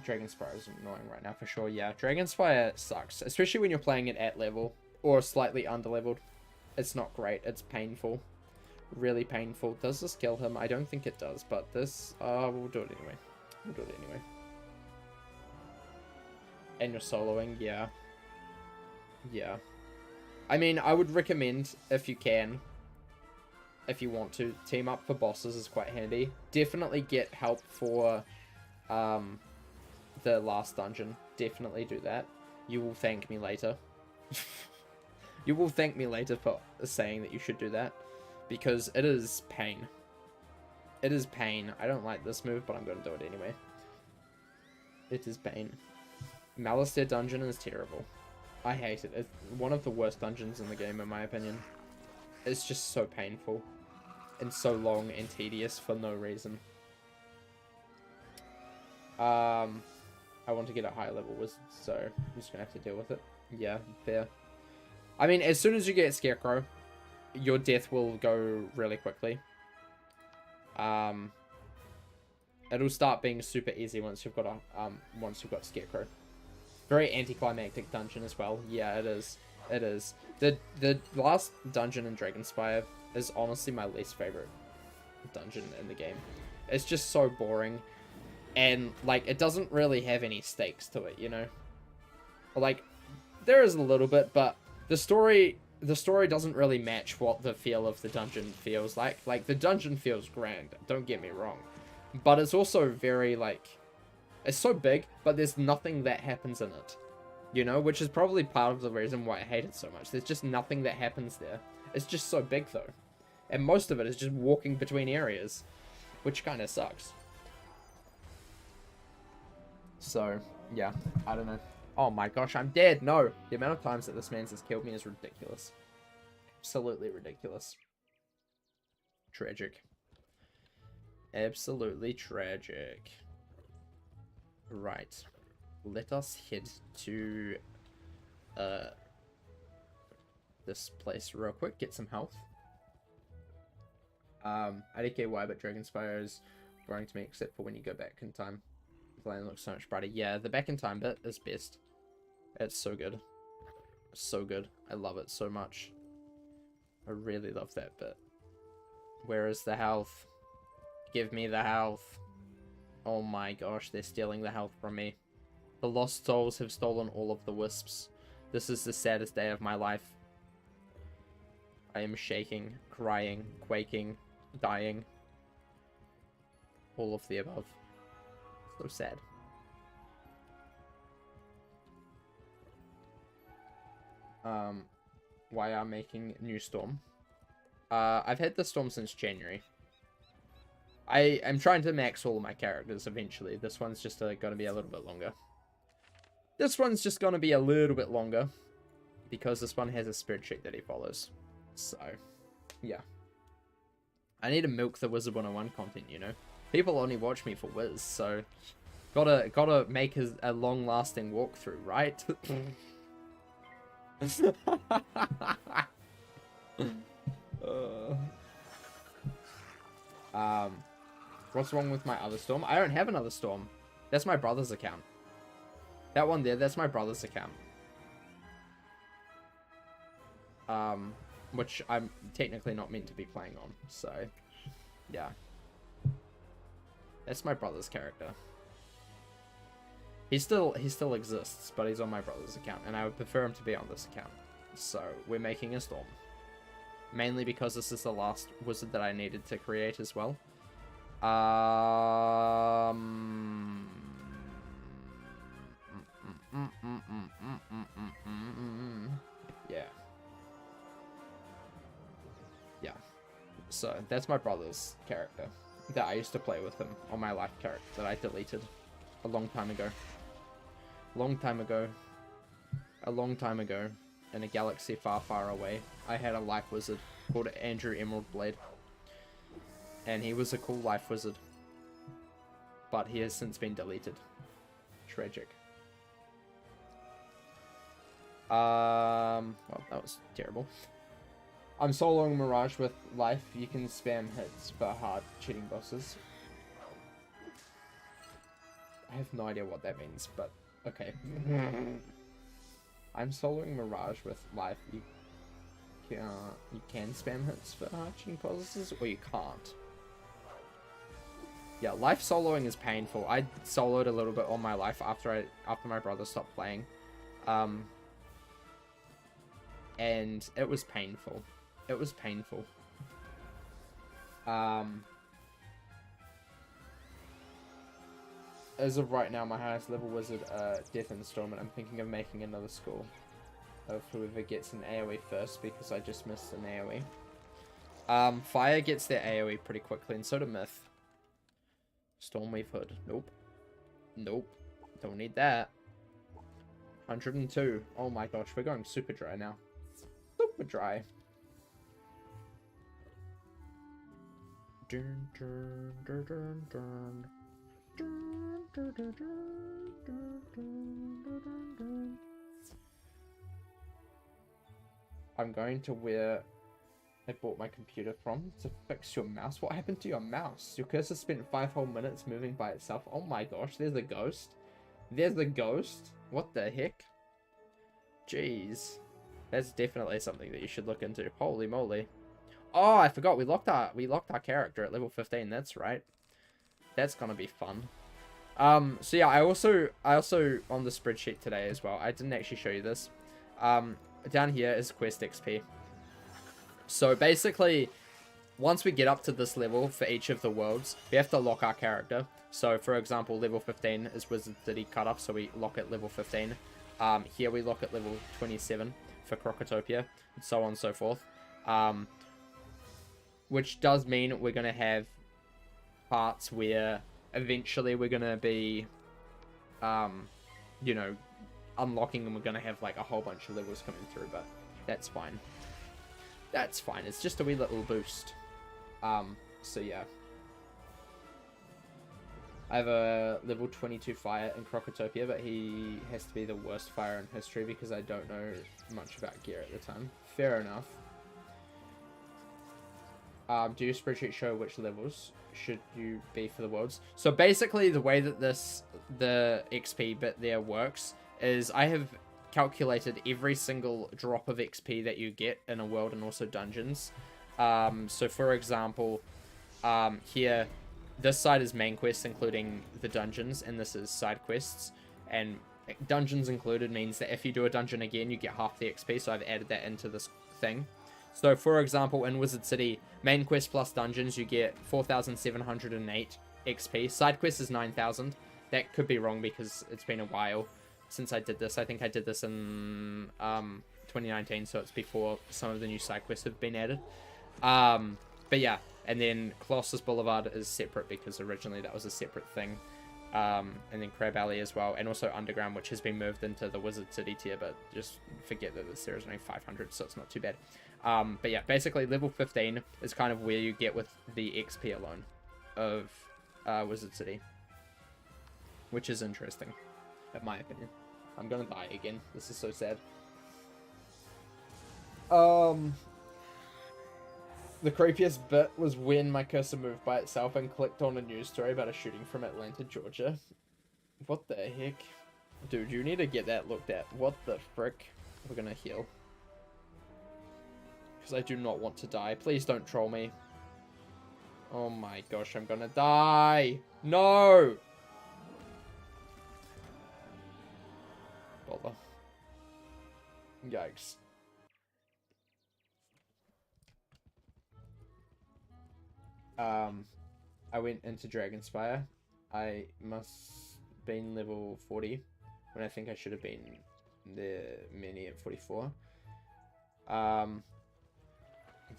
Dragonspire is annoying right now for sure. Yeah, Dragonspire sucks, especially when you're playing it at level or slightly underleveled. It's not great. It's painful, really painful. Does this kill him? I don't think it does, but this, we'll do it anyway. We'll do it anyway. And you're soloing, yeah. Yeah. I mean, I would recommend, if you can, if you want to, team up for bosses is quite handy. Definitely get help for the last dungeon. Definitely do that. You will thank me later. You will thank me later for saying that you should do that, because it is pain. It is pain. I don't like this move, but I'm going to do it anyway. It is pain. Malistaire dungeon is terrible. I hate it. It's one of the worst dungeons in the game, in my opinion. It's just so painful and so long and tedious for no reason. I want to get a higher level wizard, so I'm just gonna have to deal with it. Yeah, fair. I mean, as soon as you get Scarecrow, your death will go really quickly. It'll start being super easy once you've got Scarecrow. Very anticlimactic dungeon as well. Yeah, it is. It is. The last dungeon in Dragonspire is honestly my least favorite dungeon in the game. It's just so boring, and like it doesn't really have any stakes to it, you know. Like there is a little bit, but the story doesn't really match what the feel of the dungeon feels like. Like the dungeon feels grand, don't get me wrong, but it's also very like, it's so big, but there's nothing that happens in it, you know, which is probably part of the reason why I hate it so much. There's just nothing that happens there. It's just so big though, and most of it is just walking between areas, which kind of sucks. So yeah, I don't know. Oh my gosh, I'm dead. No, the amount of times that this man has killed me is ridiculous. Absolutely ridiculous. Tragic. Absolutely tragic. Right. Let us head to this place real quick. Get some health. I don't care why, but Dragonspire is boring to me, except for when you go back in time. The land looks so much brighter. Yeah, the back in time bit is best. It's so good. So good. I love it so much. I really love that bit. Where is the health? Give me the health. Oh my gosh, they're stealing the health from me. The lost souls have stolen all of the wisps. This is the saddest day of my life. I am shaking, crying, quaking, dying. All of the above. So sad. Why are making new storm? I've had the storm since January. I am trying to max all of my characters eventually. This one's just going to be a little bit longer. This one's just going to be a little bit longer because this one has a spreadsheet that he follows. So, yeah. I need to milk the Wizard101 content, you know. People only watch me for Wiz, so gotta make a long-lasting walkthrough, right? What's wrong with my other storm? I don't have another storm. That's my brother's account. That one there, that's my brother's account. Which I'm technically not meant to be playing on, so yeah. That's my brother's character. He still exists, but he's on my brother's account, and I would prefer him to be on this account. So we're making a storm. Mainly because this is the last wizard that I needed to create as well. Yeah. Yeah. So that's my brother's character that I used to play with him on my life character that I deleted a long time ago. Long time ago. A long time ago. In a galaxy far, far away, I had a life wizard called Andrew Emerald Blade. And he was a cool life wizard. But he has since been deleted. Tragic. Well, that was terrible. I'm soloing Mirage with life. You can spam hits for hard cheating bosses. I have no idea what that means, but okay. I'm soloing Mirage with life. You can spam hits for hard cheating bosses, or you can't. Yeah, life soloing is painful. I soloed a little bit on my life after my brother stopped playing. And it was painful. It was painful. As of right now, my highest level wizard, Death and Storm, and I'm thinking of making another school of whoever gets an AoE first, because I just missed an AoE. Fire gets their AoE pretty quickly, and so do Myth. Stormwave Hood. Nope. Nope. Don't need that. 102. Oh my gosh, we're going super dry now. Super dry. Dun, dun, dun, dun, dun. Dun, dun, dun, dun, dun, dun, dun, dun. I'm going to where I bought my computer from to fix your mouse. What happened to your mouse? Your cursor spent 5 whole minutes moving by itself. Oh my gosh, there's a ghost. There's a ghost. What the heck? Jeez. That's definitely something that you should look into. Holy moly. Oh, I forgot. We locked our character at level 15. That's right. That's gonna be fun. So yeah, I also on the spreadsheet today as well. I didn't actually show you this. Down here is quest XP. So basically, once we get up to this level for each of the worlds, we have to lock our character. So for example, level 15 is Wizard City Cutoff, so we lock at level 15. Here we lock at level 27 for Crocotopia, and so on and so forth. Which does mean we're going to have parts where eventually we're going to be, you know, unlocking, and we're going to have like a whole bunch of levels coming through, but that's fine. That's fine. It's just a wee little boost. So yeah. I have a level 22 fire in Crocotopia, but he has to be the worst fire in history because I don't know much about gear at the time. Fair enough. Do your spreadsheet show which levels should you be for the worlds? So basically the way that the XP bit there works is I have calculated every single drop of XP that you get in a world and also dungeons. So for example, here, this side is main quests including the dungeons, and this is side quests. And dungeons included means that if you do a dungeon again, you get half the XP, so I've added that into this thing. So for example, in Wizard City, main quest plus dungeons, you get 4,708 XP. Side quest is 9,000. That could be wrong because it's been a while since I did this. I think I did this in 2019, so it's before some of the new side quests have been added. But yeah, and then Colossus Boulevard is separate because originally that was a separate thing. And then Crab Alley as well, and also Underground, which has been moved into the Wizard City tier, but just forget that this tier is only 500, so it's not too bad. But yeah, basically level 15 is kind of where you get with the XP alone of Wizard City, which is interesting, in my opinion. I'm gonna die again. This is so sad. The creepiest bit was when my cursor moved by itself and clicked on a news story about a shooting from Atlanta, Georgia. What the heck? Dude, you need to get that looked at. What the frick? We're gonna heal. Because I do not want to die. Please don't troll me. Oh my gosh, I'm gonna die. No! Bother. Yikes. I went into Dragonspire. I must been level 40 when I think I should have been there many at 44.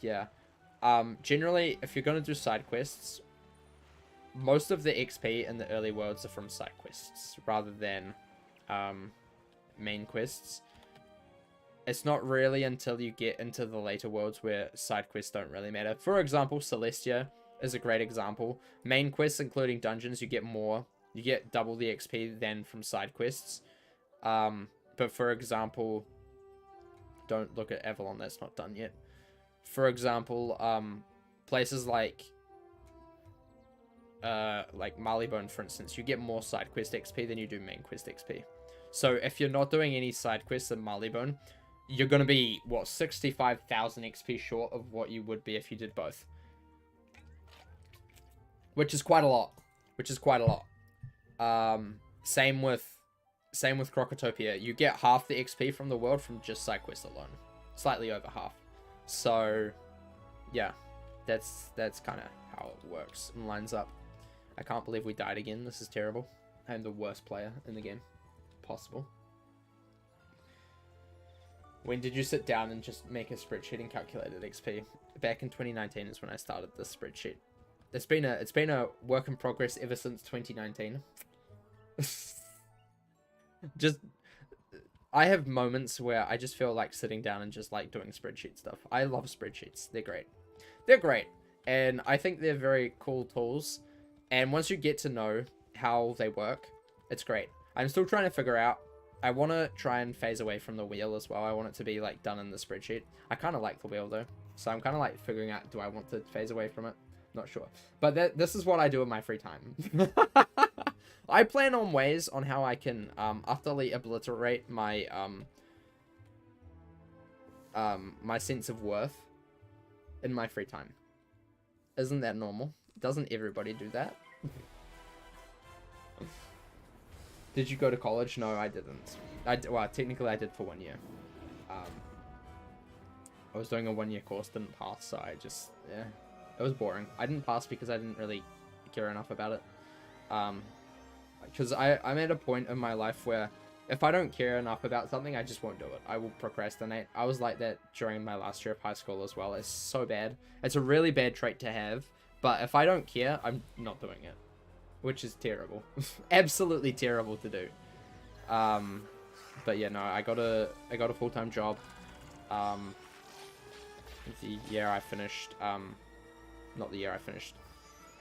Yeah. Generally, if you're gonna do side quests, most of the XP in the early worlds are from side quests rather than main quests. It's not really until you get into the later worlds where side quests don't really matter. For example, Celestia is a great example. Main quests, including dungeons, you get more. You get double the XP than from side quests. But for example, don't look at Avalon, that's not done yet. For example, places like Marleybone, for instance, you get more side quest XP than you do main quest XP. So if you're not doing any side quests in Marleybone, you're going to be, what, 65,000 XP short of what you would be if you did both. Which is quite a lot. Same with Crocotopia. You get half the XP from the world from just side quests alone. Slightly over half. So, yeah. That's kind of how it works and lines up. I can't believe we died again. This is terrible. I am the worst player in the game possible. When did you sit down and just make a spreadsheet and calculated XP? Back in 2019 is when I started this spreadsheet. It's been a work in progress ever since 2019. I have moments where I just feel like sitting down and just like doing spreadsheet stuff. I love spreadsheets. They're great. And I think they're very cool tools. And once you get to know how they work, it's great. I'm still trying to figure out. I want to try and phase away from the wheel as well. I want it to be like done in the spreadsheet. I kind of like the wheel though. So I'm kind of like figuring out, do I want to phase away from it? Not sure. But this is what I do in my free time. I plan on ways on how I can utterly obliterate my my sense of worth in my free time. Isn't that normal? Doesn't everybody do that? Did you go to college? No, I didn't. Well, technically I did for 1 year. I was doing a 1 year course, didn't pass, so I just, yeah. It was boring. I didn't pass because I didn't really care enough about it. Because I'm at a point in my life where if I don't care enough about something, I just won't do it. I will procrastinate. I was like that during my last year of high school as well. It's so bad. It's a really bad trait to have. But if I don't care, I'm not doing it. Which is terrible. Absolutely terrible to do. But yeah, no, I got a full-time job. The year I finished, not the year I finished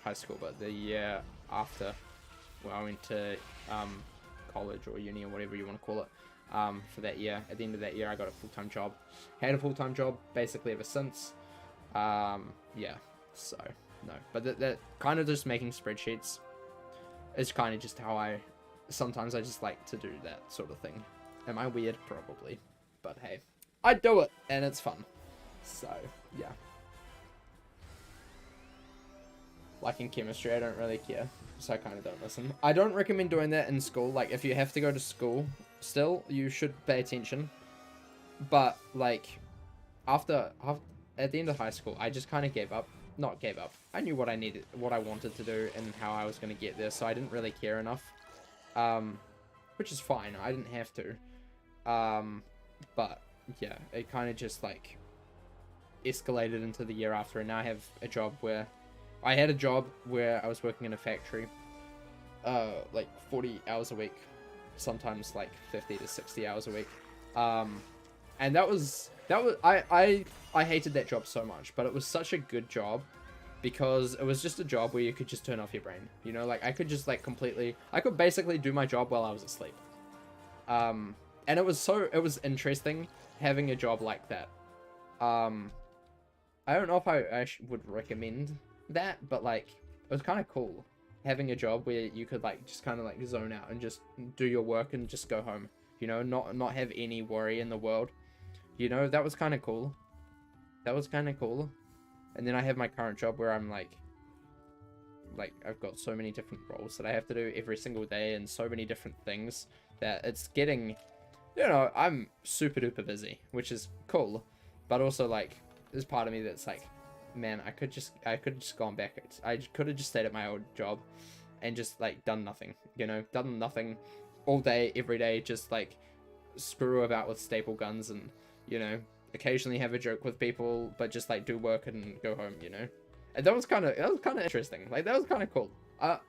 high school, but the year after, well, I went to college or uni or whatever you want to call it, for that year. At the end of that year, I got a full-time job. Had a full-time job basically ever since. Yeah, so, no. But that kind of just making spreadsheets is kind of just how sometimes I just like to do that sort of thing. Am I weird? Probably. But hey, I do it, and it's fun. So, yeah. Like in chemistry, I don't really care, so I kind of don't listen. I don't recommend doing that in school. Like, if you have to go to school still, you should pay attention. But, like, at the end of high school, I just kind of gave up. Not gave up. I knew what I needed, what I wanted to do, and how I was going to get there, so I didn't really care enough. Which is fine. I didn't have to. But, yeah, it kind of just, like, escalated into the year after, and now I have a job where I had a job where I was working in a factory, like 40 hours a week, sometimes like 50 to 60 hours a week. And that was I hated that job so much, but it was such a good job because it was just a job where you could just turn off your brain, you know, like I could just like I could basically do my job while I was asleep. And it was interesting having a job like that. I don't know if I would recommend that, but like it was kind of cool having a job where you could like just kind of like zone out and just do your work and just go home, you know, not have any worry in the world, you know. That was kind of cool. And then I have my current job where I'm like I've got so many different roles that I have to do every single day and so many different things that it's getting, you know, I'm super duper busy, which is cool, but also like there's part of me that's like, man, I could just gone back. I could have just stayed at my old job and just like done nothing, you know, done nothing all day, every day, just like screw about with staple guns and, you know, occasionally have a joke with people, but just like do work and go home, you know. And that was kind of interesting. Like that was kind of cool.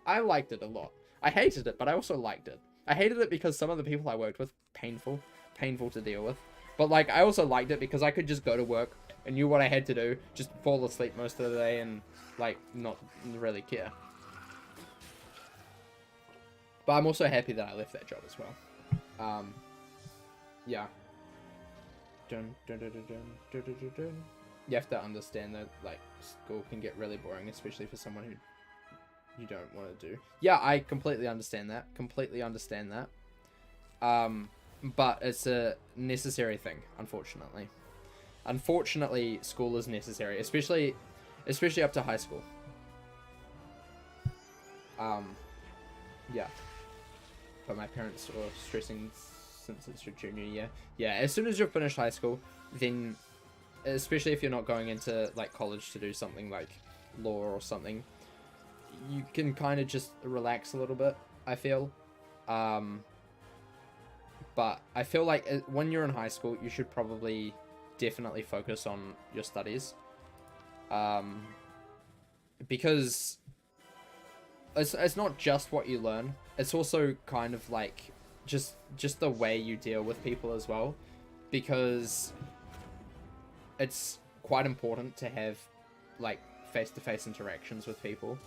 I liked it a lot. I hated it, but I also liked it. I hated it because some of the people I worked with, painful to deal with. But like I also liked it because I could just go to work and knew what I had to do, just fall asleep most of the day and like not really care. But I'm also happy that I left that job as well. Yeah. You have to understand that like school can get really boring, especially for someone who you don't want to do. Yeah, I completely understand that. But it's a necessary thing, unfortunately. Unfortunately, school is necessary, especially up to high school. Yeah. But my parents were stressing since it's your junior year. Yeah, as soon as you've finished high school, then, especially if you're not going into like college to do something like law or something, you can kind of just relax a little bit, I feel. But I feel like when you're in high school, you should probably definitely focus on your studies. Because it's not just what you learn, it's also kind of like just the way you deal with people as well, because it's quite important to have like face-to-face interactions with people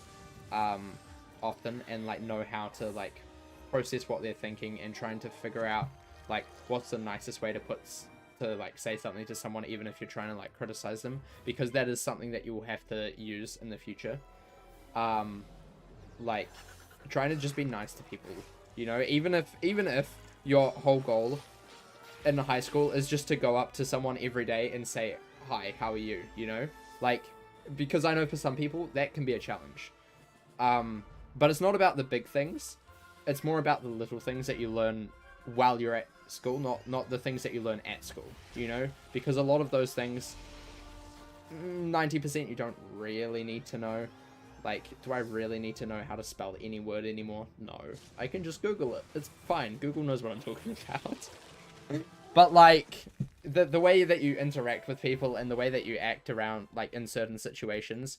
often, and like know how to like process what they're thinking and trying to figure out like what's the nicest way to like say something to someone, even if you're trying to like criticize them, because that is something that you will have to use in the future. Like trying to just be nice to people, you know, even if your whole goal in high school is just to go up to someone every day and say, hi, how are you, you know, like, because I know for some people that can be a challenge. But it's not about the big things, it's more about the little things that you learn while you're at school, not the things that you learn at school, you know, because a lot of those things, 90% you don't really need to know. Like, do I really need to know how to spell any word anymore? No. I can just Google it. It's fine. Google knows what I'm talking about. But, like, the way that you interact with people and the way that you act around, like, in certain situations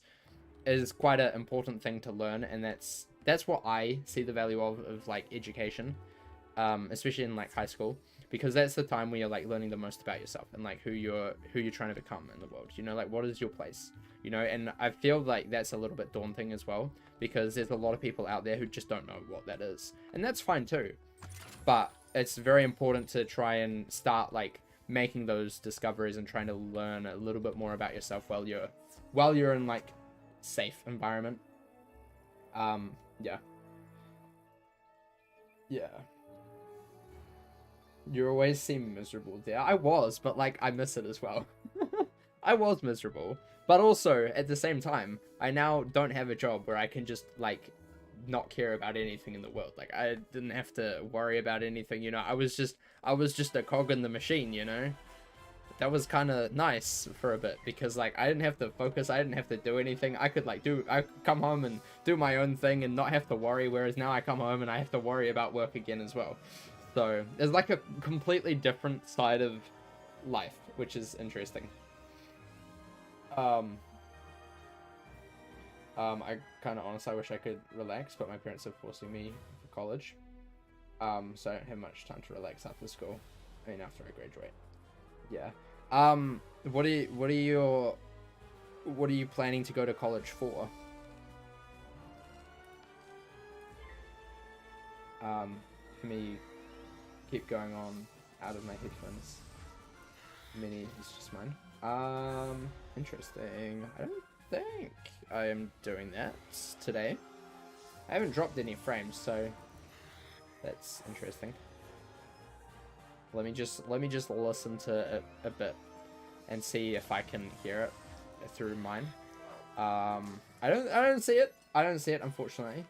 is quite an important thing to learn. And that's what I see the value of like, education, especially in, like, high school. Because that's the time where you're, like, learning the most about yourself and, like, who you're trying to become in the world. You know, like, what is your place? You know, and I feel like that's a little bit daunting as well, because there's a lot of people out there who just don't know what that is. And that's fine too. But it's very important to try and start, like, making those discoveries and trying to learn a little bit more about yourself while you're in, like, safe environment. Yeah. Yeah. You always seem miserable there. I was, but, like, I miss it as well. I was miserable. But also, at the same time, I now don't have a job where I can just, like, not care about anything in the world. Like, I didn't have to worry about anything, you know. I was just a cog in the machine, you know. That was kind of nice for a bit, because, like, I didn't have to focus. I didn't have to do anything. I could come home and do my own thing and not have to worry, whereas now I come home and I have to worry about work again as well. So, there's, like, a completely different side of life, which is interesting. I kind of honestly wish I could relax, but my parents are forcing me for college. So I don't have much time to relax after school. I mean, after I graduate. Yeah. What are you planning to go to college for? Let me keep going on out of my headphones. Mini is just mine. Interesting. I don't think I am doing that today. I haven't dropped any frames, so that's interesting. Let me just listen to it a bit and see if I can hear it through mine. I don't see it. I don't see it, unfortunately.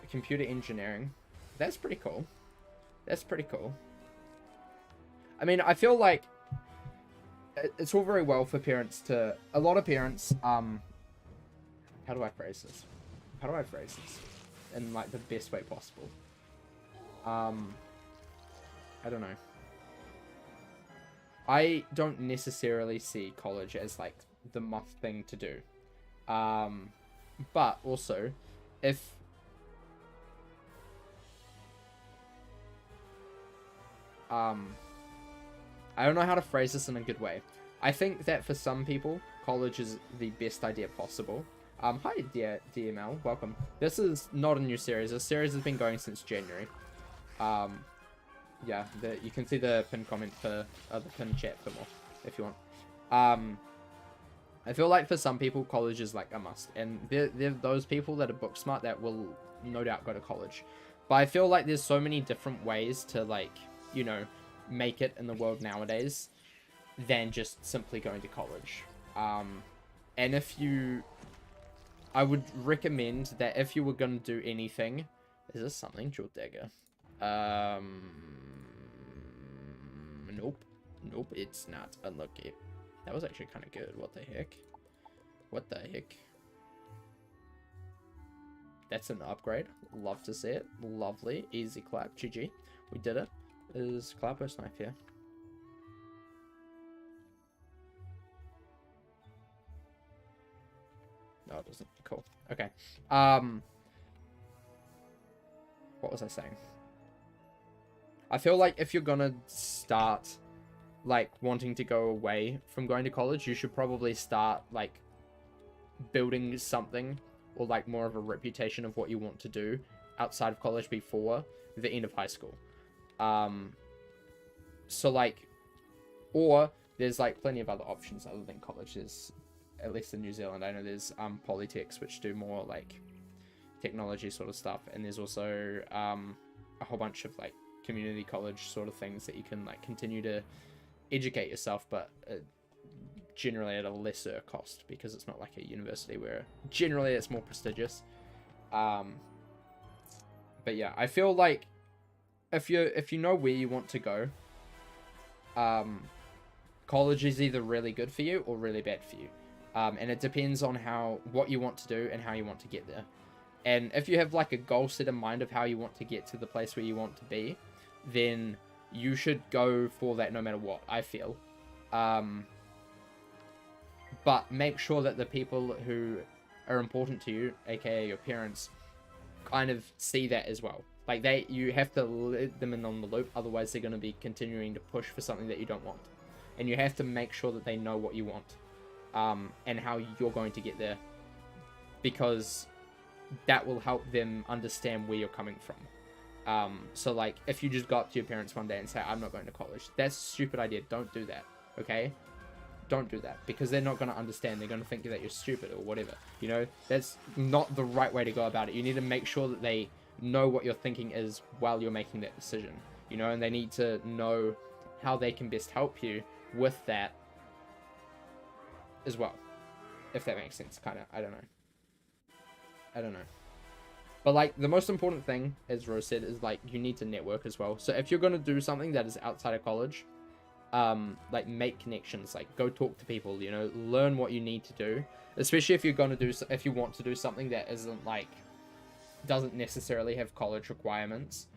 Computer engineering. That's pretty cool. That's pretty cool. I mean, I feel like it's all very well for parents to... A lot of parents, how do I phrase this? How do I phrase this in, like, the best way possible? I don't know. I don't necessarily see college as, like, the must thing to do. But also, if... I don't know how to phrase this in a good way. I think that for some people, college is the best idea possible. Hi, DML. Welcome. This is not a new series. This series has been going since January. Yeah, you can see the pinned comment for the pinned chat for more, if you want. I feel like for some people, college is like a must. And they're those people that are book smart that will no doubt go to college. But I feel like there's so many different ways to, like, you know, make it in the world nowadays than just simply going to college. And if you... I would recommend that if you were going to do anything... Is this something? Jewel Dagger. Nope. Nope, it's not. Unlucky. That was actually kind of good. What the heck? What the heck? That's an upgrade. Love to see it. Lovely. Easy clap. GG. We did it. Is Clapper's knife here? No, it doesn't. Cool. Okay. What was I saying? I feel like if you're gonna start, like, wanting to go away from going to college, you should probably start, like, building something, or, like, more of a reputation of what you want to do outside of college before the end of high school. So, like, or there's, like, plenty of other options other than college. There's, at least in New Zealand, I know there's polytechs, which do more, like, technology sort of stuff, and there's also a whole bunch of, like, community college sort of things that you can, like, continue to educate yourself, but generally at a lesser cost, because it's not like a university where generally it's more prestigious. But yeah, I feel like if you know where you want to go, college is either really good for you or really bad for you. And it depends on what you want to do and how you want to get there. And if you have, like, a goal set in mind of how you want to get to the place where you want to be, then you should go for that no matter what, I feel. But make sure that the people who are important to you, aka your parents, kind of see that as well. Like, you have to let them in on the loop, otherwise they're going to be continuing to push for something that you don't want. And you have to make sure that they know what you want, and how you're going to get there, because that will help them understand where you're coming from. So, like, if you just go up to your parents one day and say, I'm not going to college, that's a stupid idea. Don't do that, okay? Don't do that, because they're not going to understand. They're going to think that you're stupid or whatever. You know, that's not the right way to go about it. You need to make sure that they know what your thinking is while you're making that decision, you know, and they need to know how they can best help you with that as well, if that makes sense. Kind of, I don't know. But, like, the most important thing, as Rose said, is, like, you need to network as well. So if you're going to do something that is outside of college, like, make connections, like, go talk to people, you know, learn what you need to do, especially if if you want to do something that isn't, like, doesn't necessarily have college requirements.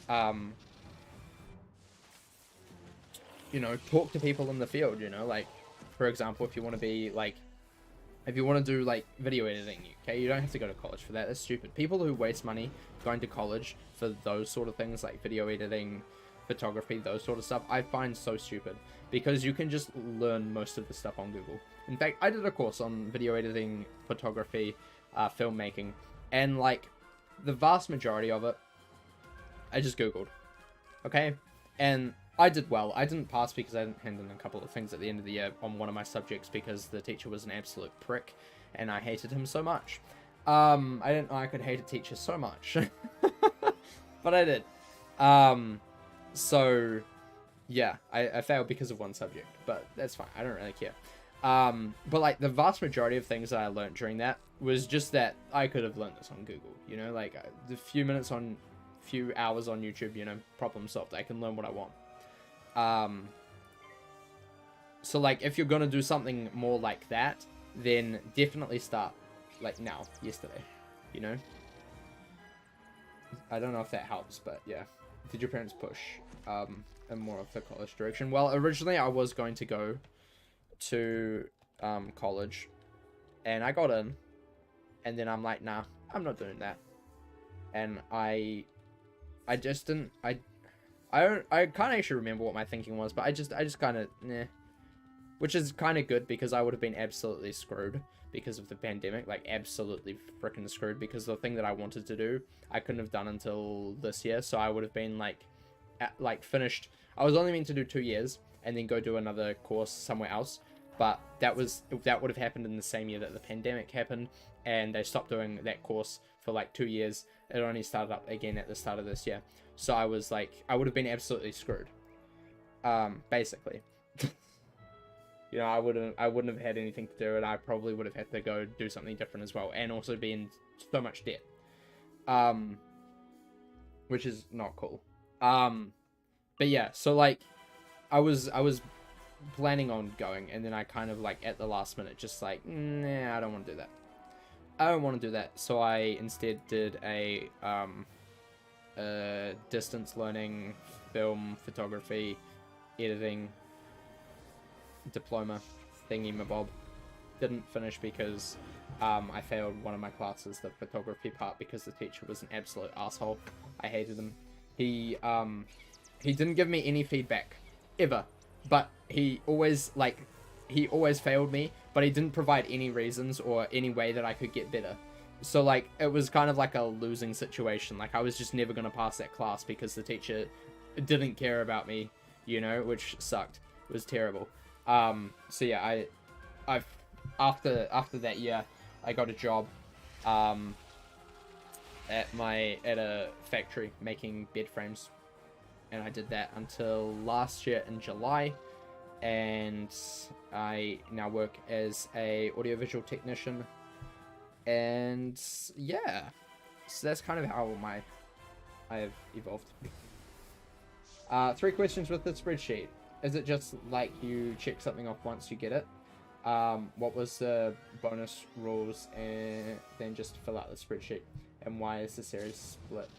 You know, talk to people in the field, you know, like, for example, if you want to be like, if you want to do like video editing, okay, you don't have to go to college for that. That's stupid. People who waste money going to college for those sort of things like video editing, photography, those sort of stuff, I find so stupid, because you can just learn most of the stuff on Google. In fact, I did a course on video editing, photography, filmmaking, and like the vast majority of it, I just Googled, okay? And I did well. I didn't pass because I didn't hand in a couple of things at the end of the year on one of my subjects because the teacher was an absolute prick and I hated him so much. I didn't know I could hate a teacher so much. But I did. So, yeah, I failed because of one subject, but that's fine. I don't really care. But like the vast majority of things that I learned during that was just that I could have learned this on Google, you know, like the few hours on YouTube, you know, problem solved. I can learn what I want. So like if you're gonna do something more like that, then definitely start like now, yesterday, you know. I don't know if that helps, but yeah. Did your parents push in more of the college direction? Well, originally I was going to go to college, and I got in, and then I'm like, nah, I'm not doing that. And I just didn't. I can't actually remember what my thinking was, but I just kind of which is kind of good because I would have been absolutely screwed because of the pandemic, like absolutely freaking screwed, because the thing that I wanted to do I couldn't have done until this year, so I would have been like finished. I was only meant to do 2 years and then go do another course somewhere else, but that would have happened in the same year that the pandemic happened, and they stopped doing that course for like 2 years. It only started up again at the start of this year, so I was like, I would have been absolutely screwed, basically. You know, I wouldn't have had anything to do, and I probably would have had to go do something different as well, and also be in so much debt, which is not cool. But yeah, so like, I was planning on going, and then I kind of like at the last minute just like, nah, I don't want to do that. I don't want to do that. So I instead did a distance learning film photography editing diploma thingy-mabob. Didn't finish because I failed one of my classes, the photography part, because the teacher was an absolute asshole. I hated him. He didn't give me any feedback ever, but he always failed me, but he didn't provide any reasons or any way that I could get better. So like it was kind of like a losing situation. Like I was just never gonna pass that class because the teacher didn't care about me, you know, which sucked. It was terrible. So yeah, I've after that year I got a job at a factory making bed frames, and I did that until last year in July, and I now work as a audiovisual technician, and yeah, so that's kind of how I have evolved. 3 questions with the spreadsheet. Is it just like you check something off once you get it? What was the bonus rules, and then just fill out the spreadsheet? And why is the series split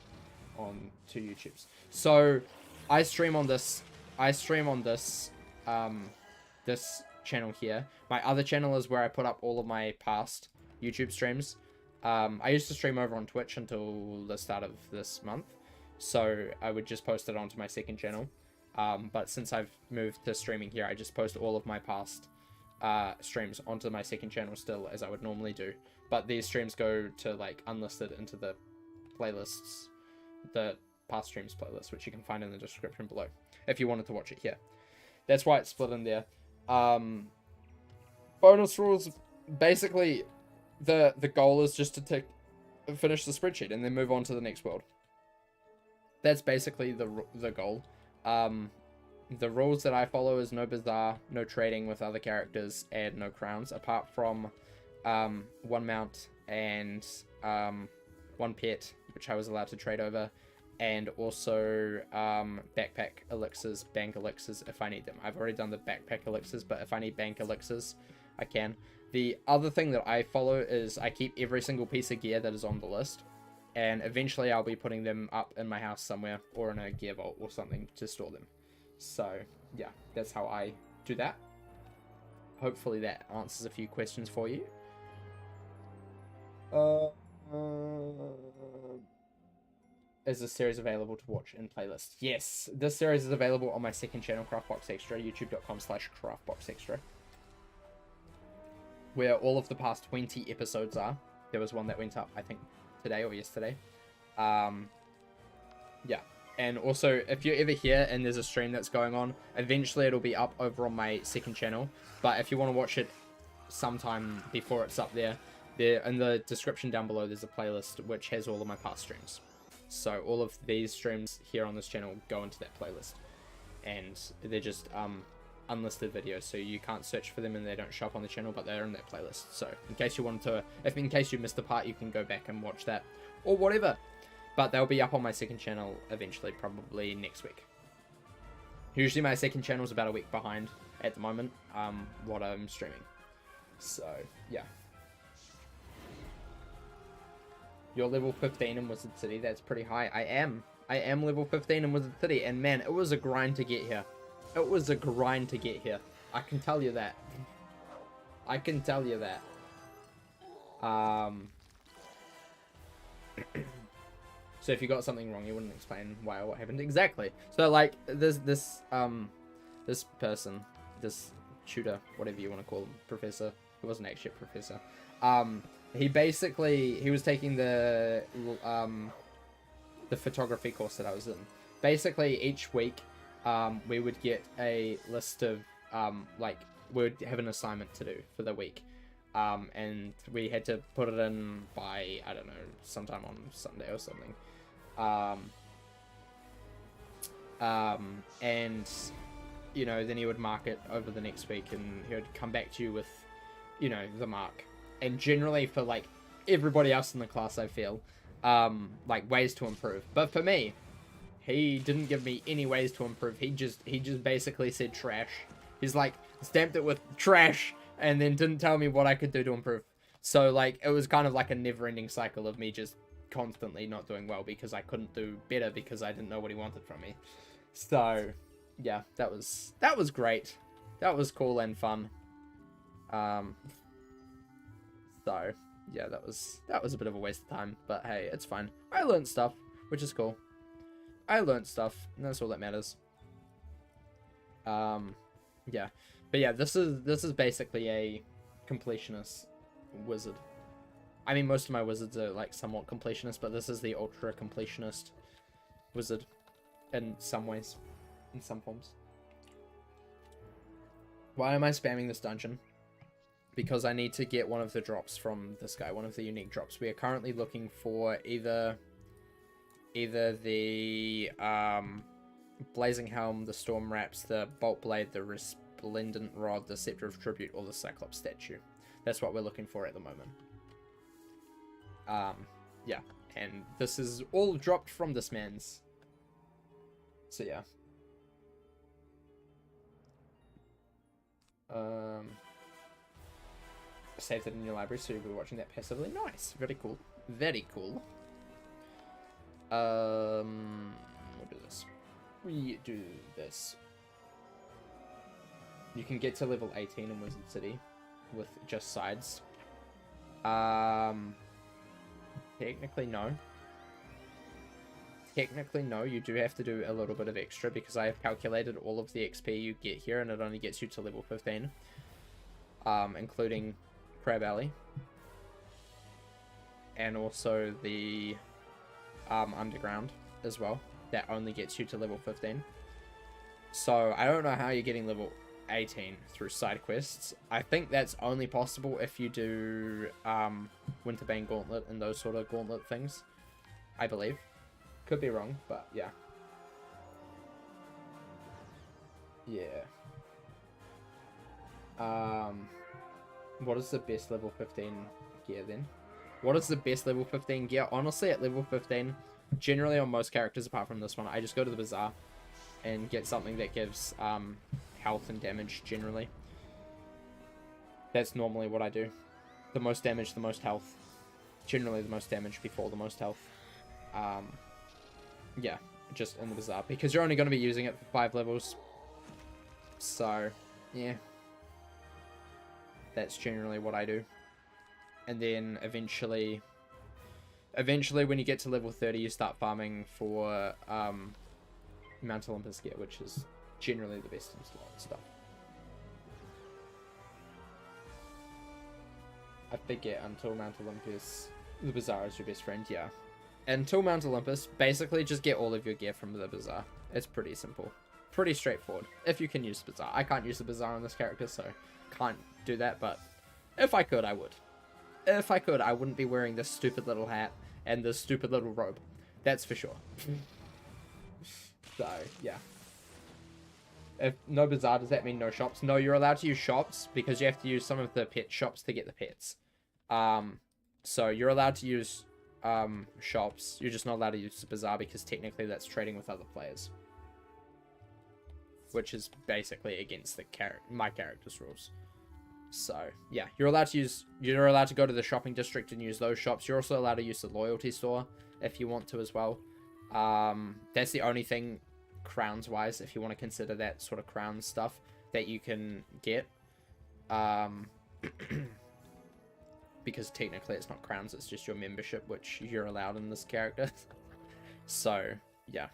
on 2 YouTubes? So I stream on this this channel here. My other channel is where I put up all of my past YouTube streams. I used to stream over on Twitch until the start of this month, so I would just post it onto my second channel. But since I've moved to streaming here, I just post all of my past streams onto my second channel still, as I would normally do. But these streams go to like unlisted into the playlists, the past streams playlist, which you can find in the description below if you wanted to watch it here. That's why it's split in there. Bonus rules, basically the goal is just to finish the spreadsheet and then move on to the next world. That's basically the goal. The rules that I follow is no bazaar, no trading with other characters, and no crowns, apart from 1 mount and 1 pet, which I was allowed to trade over, and also backpack elixirs, bank elixirs if I need them. I've already done the backpack elixirs, but if I need bank elixirs, I can. The other thing that I follow is I keep every single piece of gear that is on the list, and eventually I'll be putting them up in my house somewhere, or in a gear vault or something to store them. So yeah, that's how I do that. hopefully that answers a few questions for you. Is this series available to watch in playlist? Yes, this series is available on my second channel, CraftBox Extra, youtube.com/CraftBoxExtra, where all of the past 20 episodes are. There was one that went up, I think, today or yesterday. Yeah. And also, if you're ever here and there's a stream that's going on, eventually it'll be up over on my second channel. But if you want to watch it sometime before it's up there in the description down below, there's a playlist which has all of my past streams. So all of these streams here on this channel go into that playlist. And they're just unlisted videos, so you can't search for them and they don't show up on the channel, but they're in that playlist. So in case you wanted to, in case you missed a part, you can go back and watch that or whatever. But they'll be up on my second channel eventually, probably next week. Usually my second channel is about a week behind at the moment, what I'm streaming. So, yeah. You're level 15 in Wizard City, that's pretty high. I am level 15 in Wizard City, and man, it was a grind to get here. It was a grind to get here. I can tell you that. I can tell you that. So if you got something wrong, you wouldn't explain why or what happened. Exactly. So like this person, this tutor, whatever you want to call him, professor. He wasn't actually a professor. He was taking the photography course that I was in. Basically each week, we would get a list of like we would have an assignment to do for the week. And we had to put it in by, I don't know, sometime on Sunday or something. And, you know, then he would mark it over the next week and he would come back to you with, you know, the mark. And generally for, like, everybody else in the class, I feel, like, ways to improve. But for me, he didn't give me any ways to improve. He just basically said trash. He's like, stamped it with trash, and then didn't tell me what I could do to improve. So, like, it was kind of like a never-ending cycle of me just constantly not doing well because I couldn't do better because I didn't know what he wanted from me. So, yeah, that was great. That was cool and fun. So, yeah, that was a bit of a waste of time, but hey, it's fine. I learned stuff, which is cool. I learned stuff, and that's all that matters. Yeah. But yeah, this is basically a completionist wizard. I mean, most of my wizards are like somewhat completionist, but this is the ultra completionist wizard in some ways, in some forms. Why am I spamming this dungeon? Because I need to get one of the drops from this guy, one of the unique drops. We are currently looking for either the Blazing Helm, the Storm Wraps, the Bolt Blade, the Resplendent Rod, the Scepter of Tribute, or the Cyclops statue. That's what we're looking for at the moment. Yeah, and this is all dropped from this man's. So yeah. Saved it in your library, so you'll be watching that passively. Nice, very cool, very cool. We'll do this. We do this. You can get to level 18 in Wizard City with just sides. Technically no. Technically no, you do have to do a little bit of extra because I have calculated all of the XP you get here and it only gets you to level 15. Including Crab Alley. And also the underground as well. That only gets you to level 15. So I don't know how you're getting level 18 through side quests. I think that's only possible if you do Winterbane Gauntlet and those sort of gauntlet things. I believe. Could be wrong, but yeah. Yeah. What is the best level 15 gear then? What is the best level 15 gear? Honestly, at level 15, generally on most characters apart from this one, I just go to the bazaar and get something that gives health and damage generally. That's normally what I do. The most damage, the most health. Generally the most damage before the most health. Yeah, just in the bazaar. Because you're only going to be using it for 5 levels. So, yeah. That's generally what I do. And then eventually when you get to level 30, you start farming for Mount Olympus gear, which is generally the best in slot stuff. I forget, until Mount Olympus, the Bazaar is your best friend, yeah. Until Mount Olympus, basically just get all of your gear from the Bazaar. It's pretty simple. Pretty straightforward, if you can use the Bazaar. I can't use the Bazaar on this character, so can't do that, but if I could, I would. If I could, I wouldn't be wearing this stupid little hat and this stupid little robe. That's for sure. So, yeah. If no Bazaar, does that mean no shops? No, you're allowed to use shops because you have to use some of the pet shops to get the pets. So you're allowed to use shops. You're just not allowed to use the Bazaar because technically that's trading with other players. Which is basically against the my character's rules. So, yeah, you're allowed to go to the shopping district and use those shops. You're also allowed to use the loyalty store if you want to as well. That's the only thing crowns wise, if you want to consider that sort of crown stuff that you can get. Because technically it's not crowns, it's just your membership, which you're allowed in this character. So, yeah.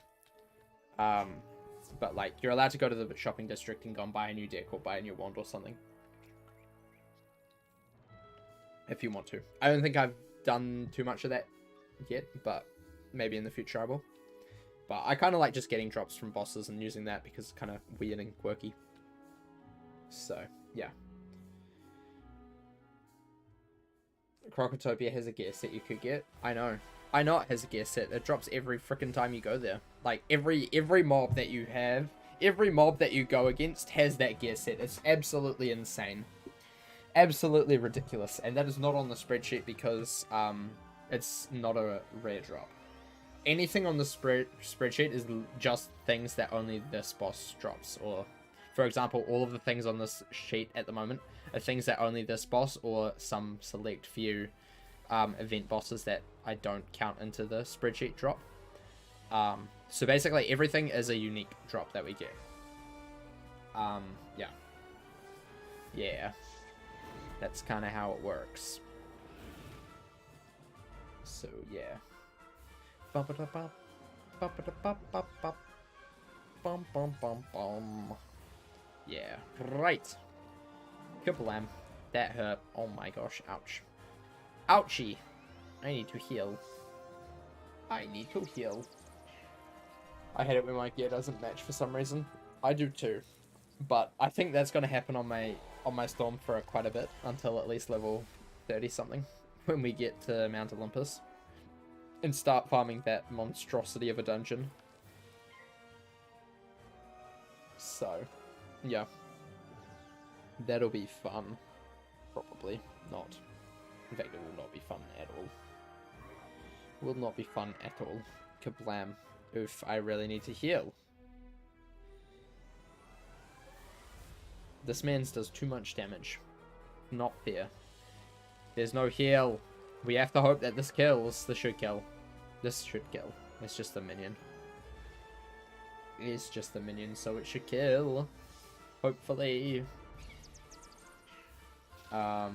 But, like, you're allowed to go to the shopping district and go and buy a new deck or buy a new wand or something. If you want to. I don't think I've done too much of that yet, but maybe in the future I will. But I kind of like just getting drops from bosses and using that because it's kind of weird and quirky. So, yeah. Crocotopia has a gear set you could get. I know it has a gear set. It drops every freaking time you go there. Like, every mob that you have, every mob that you go against has that gear set. It's absolutely insane. Absolutely ridiculous. And that is not on the spreadsheet because it's not a rare drop. Anything on the spreadsheet is just things that only this boss drops. Or, for example, all of the things on this sheet at the moment are things that only this boss or some select few event bosses that I don't count into the spreadsheet drop. So basically everything is a unique drop that we get. Yeah. Yeah. That's kind of how it works. So, yeah. Yeah, right. Kablam. That hurt. Oh my gosh, ouch. Ouchie. I need to heal. I need to heal. I hate it when my gear doesn't match for some reason. I do too. But I think that's going to happen on my Storm for quite a bit. Until at least level 30 something. When we get to Mount Olympus. And start farming that monstrosity of a dungeon. So, yeah. That'll be fun. Probably not. In fact, it will not be fun at all. Will not be fun at all. Kablam. Oof, I really need to heal. This man's does too much damage. Not fair. There's no heal. We have to hope that this kills. This should kill. This should kill. It's just a minion. It's just a minion, so it should kill. Hopefully. I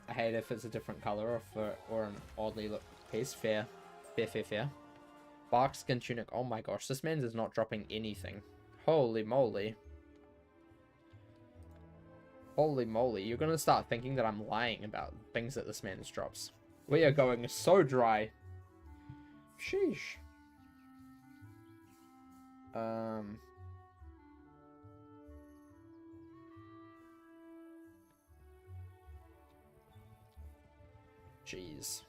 hate if it's a different color or an oddly look piece. Fair. Fair. Bark skin tunic. Oh my gosh, this man's is not dropping anything. Holy moly. Holy moly, you're gonna start thinking that I'm lying about things that this man's drops. We are going so dry. Sheesh. Jeez.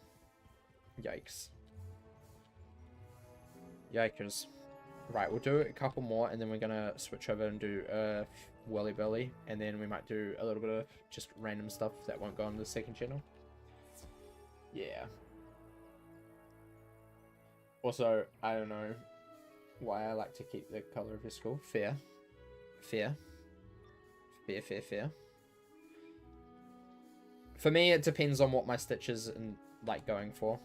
Yikes. Yikers. Right, we'll do a couple more and then we're gonna switch over and do Welly Belly, and then we might do a little bit of just random stuff that won't go on the second channel. Yeah. Also, I don't know why I like to keep the color of your skull. Fair. For me, it depends on what my stitches and like going for.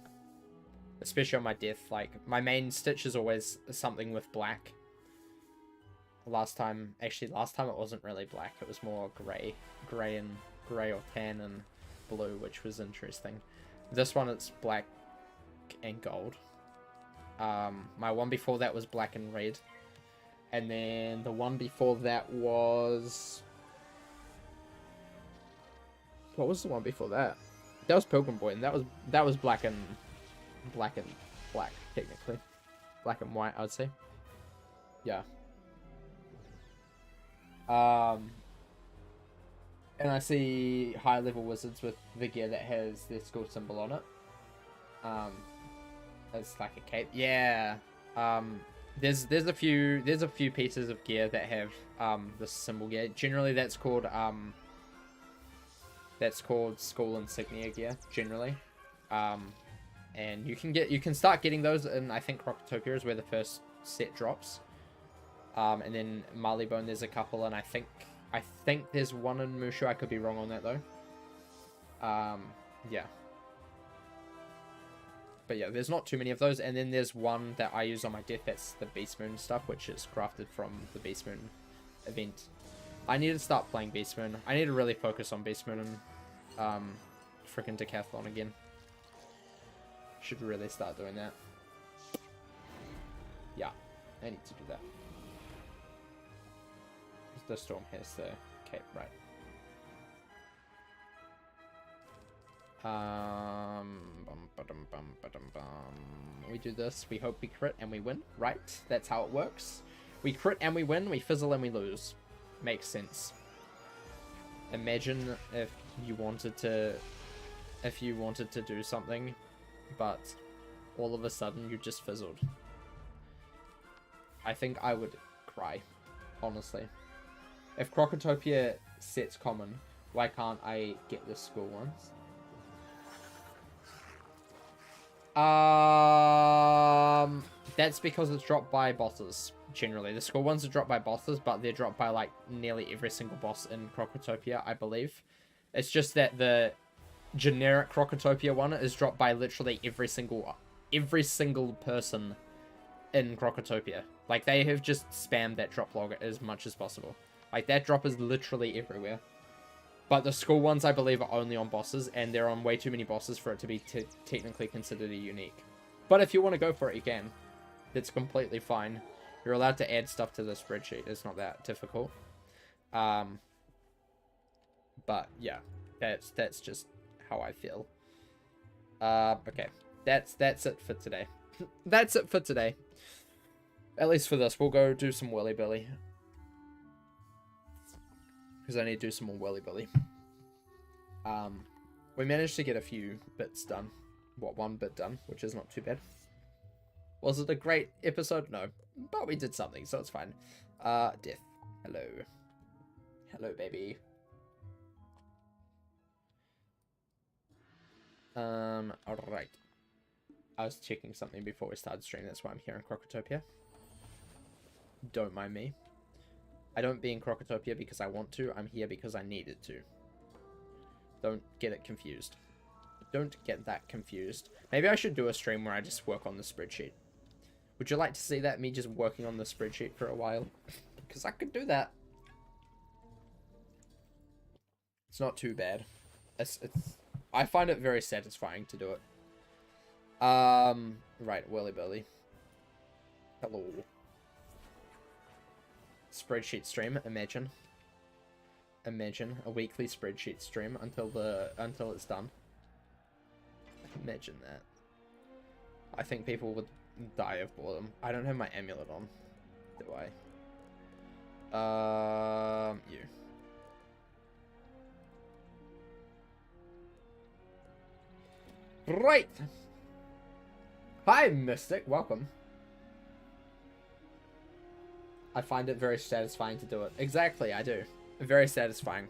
Especially on my death, like my main stitch is always something with black. Last time it wasn't really black. It was more gray or tan and blue, which was interesting. This one, it's black and gold. My one before that was black and red. And then the one before that was... What was the one before that? That was Pilgrim Boy, and that was black, technically. Black and white, I would say. Yeah. And I see high level wizards with the gear that has their school symbol on it. It's like a cape. Yeah. There's a few pieces of gear that have this symbol gear. Generally that's called school insignia gear, generally. And you can start getting those in, I think, Crocotopia is where the first set drops. And then Marleybone there's a couple, and I think there's one in Mushu. I could be wrong on that though. Yeah. But yeah, there's not too many of those. And then there's one that I use on my death. That's the Beast Moon stuff, which is crafted from the Beast Moon event. I need to start playing Beast Moon. I need to really focus on Beast Moon and freaking Decathlon again. Should really start doing that. Yeah, I need to do that. The storm has the cape, right? We do this, we hope we crit and we win, right? That's how it works. We crit and we win, we fizzle and we lose. Makes sense. Imagine if you wanted to do something, but all of a sudden you just fizzled. I think I would cry, honestly. If Crocotopia sets common, why can't I get the school ones? That's because it's dropped by bosses, generally. The school ones are dropped by bosses, but they're dropped by, like, nearly every single boss in Crocotopia, I believe. It's just that the generic Crocotopia one is dropped by literally every single person in Crocotopia. Like, they have just spammed that drop log as much as possible. Like, that drop is literally everywhere. But the school ones, I believe, are only on bosses, and they're on way too many bosses for it to be technically considered a unique. But if you want to go for it, you can. It's completely fine. You're allowed to add stuff to the spreadsheet. It's not that difficult. But, yeah. That's just how I feel. Okay. That's it for today. That's it for today. At least for this. We'll go do some Whirly Billy. Because I need to do some more Whirly Billy. We managed to get a few bits done. What, one bit done, which is not too bad. Was it a great episode? No. But we did something, so it's fine. Death. Hello. Hello, baby. Alright. I was checking something before we started streaming, that's why I'm here in Crocotopia. Don't mind me. I don't be in Crocotopia because I want to, I'm here because I needed to. Don't get it confused. Don't get that confused. Maybe I should do a stream where I just work on the spreadsheet. Would you like to see that? Me just working on the spreadsheet for a while? Because I could do that. It's not too bad. I find it very satisfying to do it. Right, Whirly Billy. Hello. Spreadsheet stream, imagine. Imagine a weekly spreadsheet stream until it's done. Imagine that. I think people would die of boredom. I don't have my amulet on, do I? You. Right. Hi, Mystic. Welcome. I find it very satisfying to do it. Exactly, I do. Very satisfying.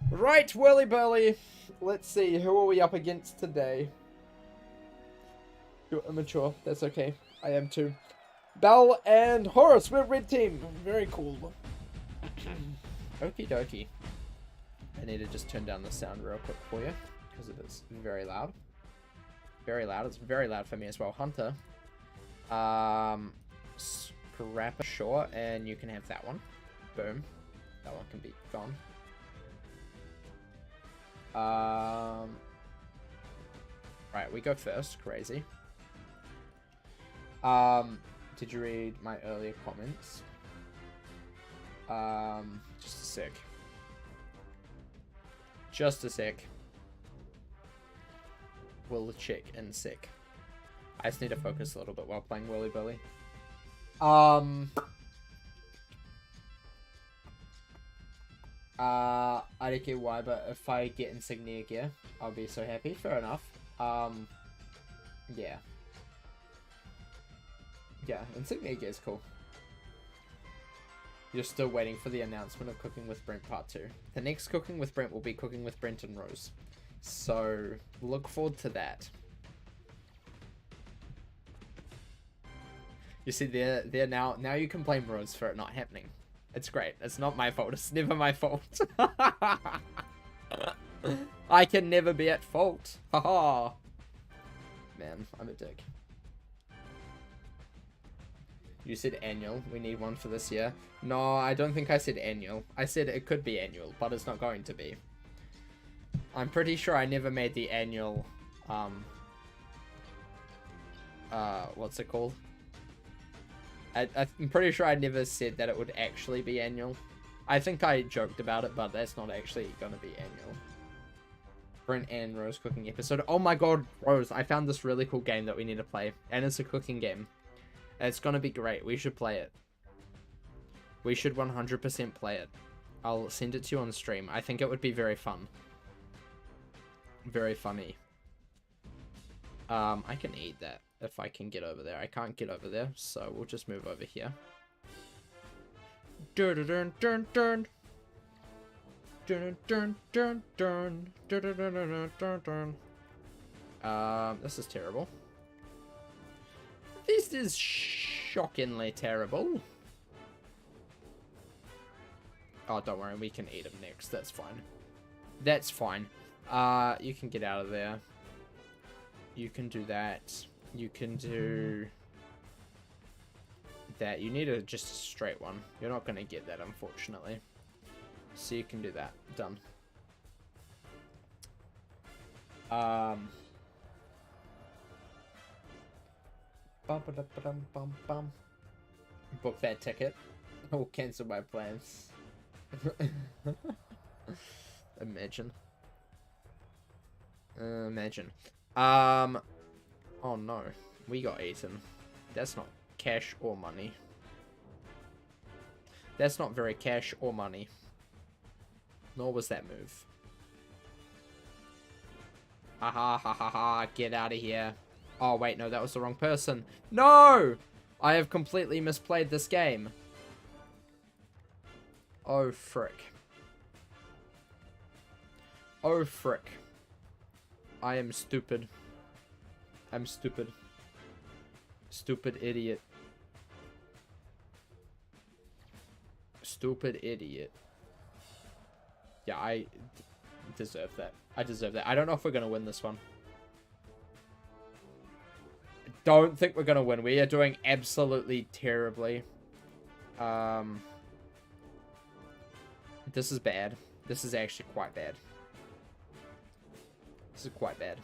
Right, Whirly Burly. Let's see, who are we up against today? You're immature. That's okay. I am too. Belle and Horace, we're red team. Very cool. Okie dokie. I need to just turn down the sound real quick for you, because it is very loud. Very loud. It's very loud for me as well. Hunter. Grappa, sure, and you can have that one. Boom. That one can be gone. Right, we go first. Crazy. Did you read my earlier comments? Just a sec. Just a sec. Will check in sec. I just need to focus a little bit while playing Willy Billy. I don't get why, but if I get insignia gear, I'll be so happy. Fair enough. Yeah. Yeah, insignia gear is cool. You're still waiting for the announcement of Cooking with Brent Part 2. The next Cooking with Brent will be Cooking with Brent and Rose. So, look forward to that. You see, they're now you can blame Rose for it not happening. It's great. It's not my fault. It's never my fault. I can never be at fault. Haha. Man, I'm a dick. You said annual. We need one for this year. No, I don't think I said annual. I said it could be annual, but it's not going to be. I'm pretty sure I never made the annual, what's it called? I'm pretty sure I never said that it would actually be annual. I think I joked about it, but that's not actually gonna be annual. Brent and Rose cooking episode. Oh my god, Rose, I found this really cool game that we need to play. And it's a cooking game. It's gonna be great. We should play it. We should 100% play it. I'll send it to you on stream. I think it would be very fun. Very funny. I can eat that if I can get over there. I can't get over there, so we'll just move over here. Dun dun dun dun. Dun dun dun dun. Dun dun dun dun dun. This is terrible. This is shockingly terrible. Oh, don't worry, we can eat them next. That's fine. That's fine. You can get out of there. You can do that. You can do that. You need just a straight one. You're not going to get that, unfortunately. So you can do that. Done. Book that ticket. I will cancel my plans. Imagine. Imagine. Oh no. We got eaten. That's not cash or money. That's not very cash or money. Nor was that move. Ha ha ha ha ha. Get out of here. Oh wait, no, that was the wrong person. No! I have completely misplayed this game. Oh frick. Oh frick. I am stupid. I'm stupid. Stupid idiot. Stupid idiot. Yeah, I deserve that. I deserve that. I don't know if we're going to win this one. I don't think we're going to win. We are doing absolutely terribly. This is bad. This is actually quite bad. This is quite bad.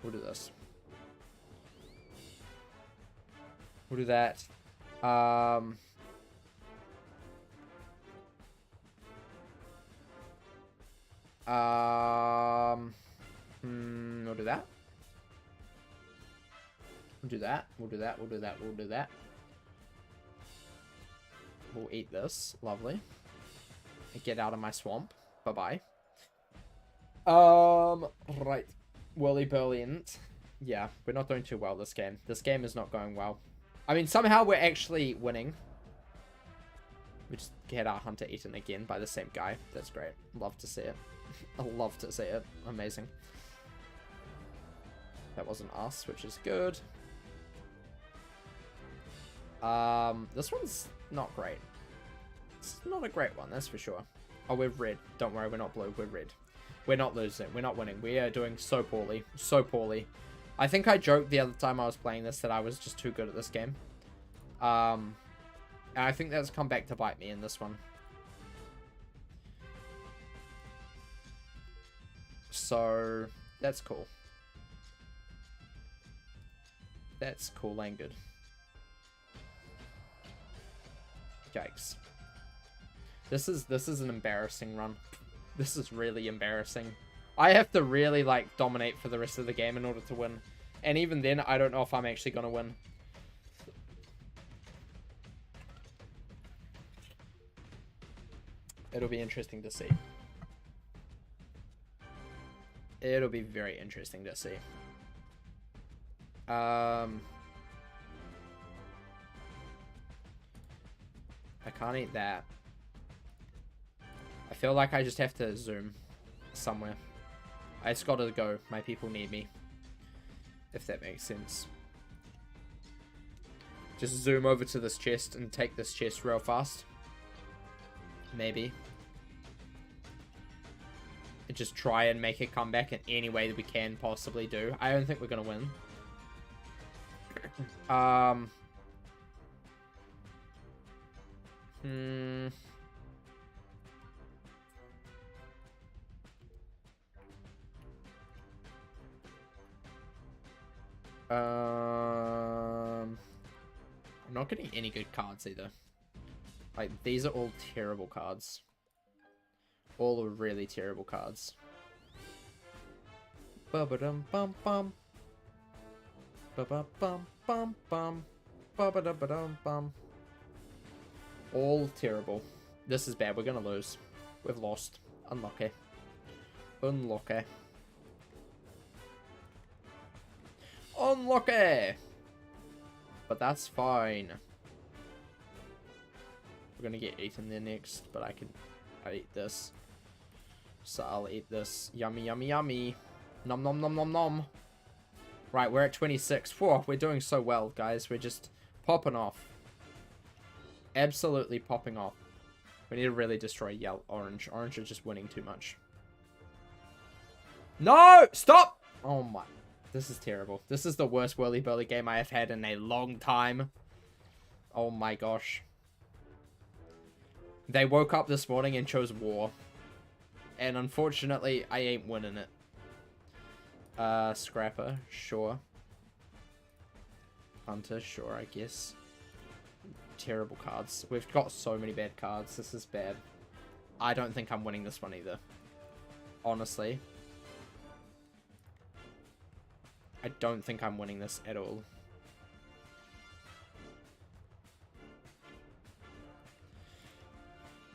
We'll do this. We'll do that. We'll do that. We'll do that. We'll do that. We'll do that. We'll do that. We'll eat this. Lovely. Get out of my swamp. Bye-bye. Right. Whirly Burliant. Yeah, we're not doing too well this game. This game is not going well. I mean, somehow we're actually winning. We just get our hunter eaten again by the same guy. That's great. Love to see it. I love to see it. Amazing. That wasn't us, which is good. This one's not great. It's not a great one, that's for sure. Oh, we're red. Don't worry, we're not blue. We're red. We're not losing. We're not winning. We are doing so poorly. So poorly. I think I joked the other time I was playing this that I was just too good at this game. And I think that's come back to bite me in this one. So, that's cool. That's cool and good. Yikes. This is an embarrassing run. This is really embarrassing. I have to really, like, dominate for the rest of the game in order to win. And even then, I don't know if I'm actually going to win. It'll be interesting to see. It'll be very interesting to see. I can't eat that. I feel like I just have to zoom somewhere. I just gotta go. My people need me. If that makes sense. Just zoom over to this chest and take this chest real fast. Maybe. And just try and make a comeback in any way that we can possibly do. I don't think we're gonna win. I'm not getting any good cards either. Like, these are all terrible cards. All are really terrible cards. Ba-ba-dum-bum-bum. Ba-ba-bum-bum-bum. Ba-ba-dum-ba-dum-bum. All terrible. This is bad. We're gonna lose. We've lost. Unlucky. Unlucky. Unlucky! But that's fine. We're gonna get eaten there next, but I eat this. So I'll eat this. Yummy, yummy, yummy. Nom nom nom nom nom. Right, we're at 26. Whoa, we're doing so well, guys. We're just popping off. Absolutely popping off. We need to really destroy yellow, orange. Orange are just winning too much. No! Stop! Oh my. This is terrible. This is the worst whirly-burly game I have had in a long time. Oh my gosh. They woke up this morning and chose war. And unfortunately, I ain't winning it. Scrapper, sure. Hunter, sure, I guess. Terrible cards. We've got so many bad cards. This is bad. I don't think I'm winning this one either. Honestly. I don't think I'm winning this at all.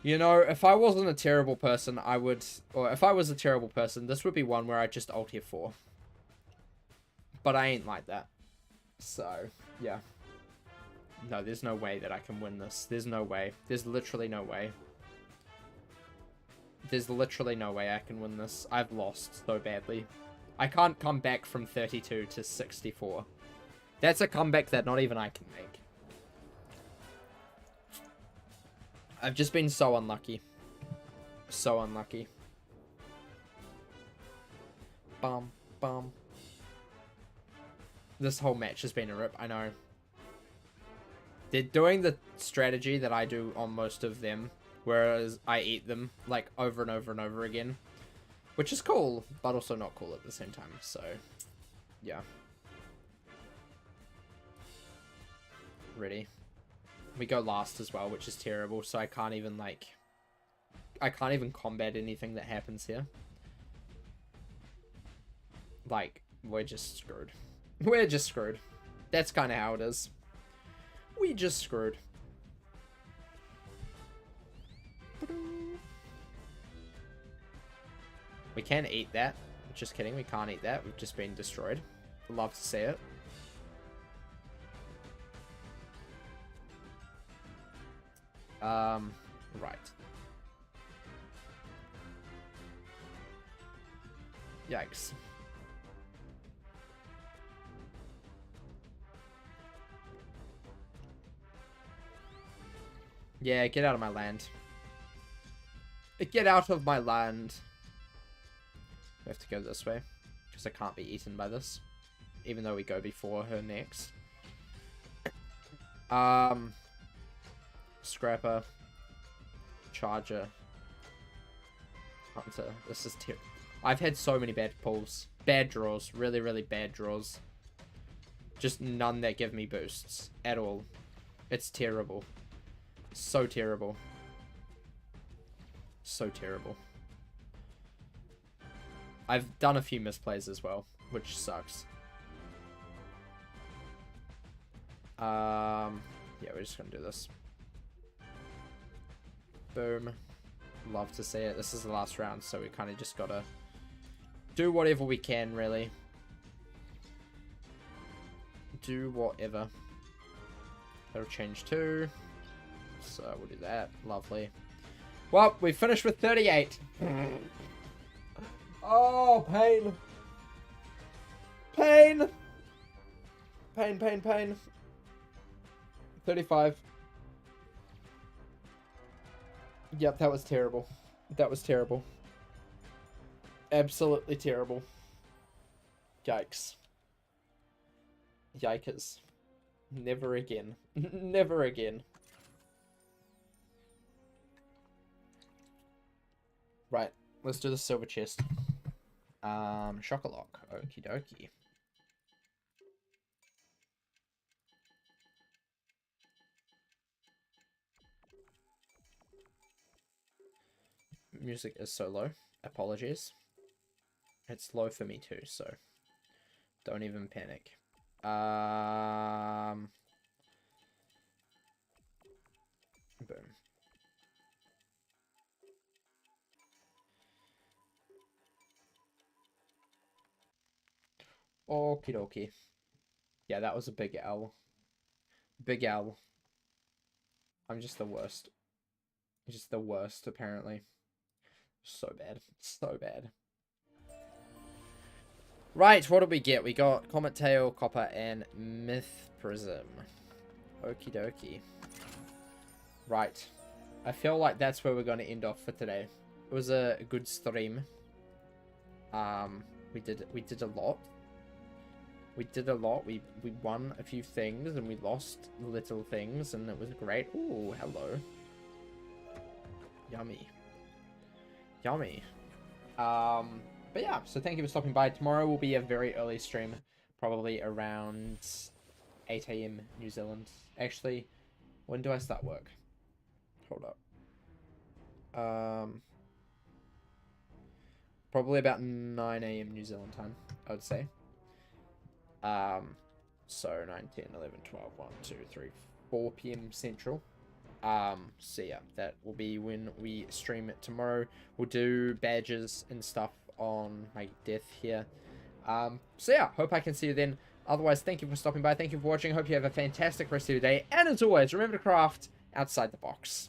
You know, if I wasn't a terrible person, I would... Or if I was a terrible person, this would be one where I just ult here for. But I ain't like that. So, yeah. No, there's no way that I can win this. There's no way. There's literally no way. There's literally no way I can win this. I've lost so badly. I can't come back from 32 to 64. That's a comeback that not even I can make. I've just been so unlucky. So unlucky. Bum, bum. This whole match has been a rip, I know. They're doing the strategy that I do on most of them, whereas I eat them, like, over and over and over again. Which is cool, but also not cool at the same time, so, yeah. Ready. We go last as well, which is terrible, so I can't even, like... I can't even combat anything that happens here. Like, we're just screwed. We're just screwed. That's kind of how it is. We just screwed. We can eat that. Just kidding, we can't eat that. We've just been destroyed. Love to see it. Right. Yikes. Yeah, get out of my land. Get out of my land. We have to go this way, because I can't be eaten by this. Even though we go before her next. Scrapper. Charger. Hunter. This is terrible. I've had so many bad pulls. Bad draws. Really, really bad draws. Just none that give me boosts. At all. It's terrible. So terrible. So terrible. I've done a few misplays as well, which sucks. Yeah, we're just gonna do this. Boom. Love to see it. This is the last round, so we kind of just gotta do whatever we can, really. Do whatever. That'll change too. So we'll do that. Lovely. Well, we finished with 38. Oh, pain. Pain. Pain, pain, pain. 35. Yep, that was terrible. That was terrible. Absolutely terrible. Yikes. Yikers. Never again. Never again. Right, let's do the silver chest. Chocolate. Okie dokie. Music is so low. Apologies. It's low for me too, so don't even panic. Boom. Okie dokie. Yeah, that was a big L. Big L. I'm just the worst. Just the worst, apparently. So bad. So bad. Right, what did we get? We got Comet Tail, Copper, and Myth Prism. Okie dokie. Right. I feel like that's where we're going to end off for today. It was a good stream. We did a lot. We did a lot. We won a few things and we lost little things and it was great. Ooh, hello. Yummy. Yummy. But yeah, so thank you for stopping by. Tomorrow will be a very early stream, probably around 8 AM New Zealand. Actually, when do I start work? Hold up. Probably about 9 AM New Zealand time, I would say. So 9, 10, 11, 12, 1, 2, 3, 4 PM Central. So yeah, that will be when we stream it tomorrow. We'll do badges and stuff on my death here. So yeah, hope I can see you then. Otherwise, thank you for stopping by. Thank you for watching. Hope you have a fantastic rest of your day. And as always, remember to craft outside the box.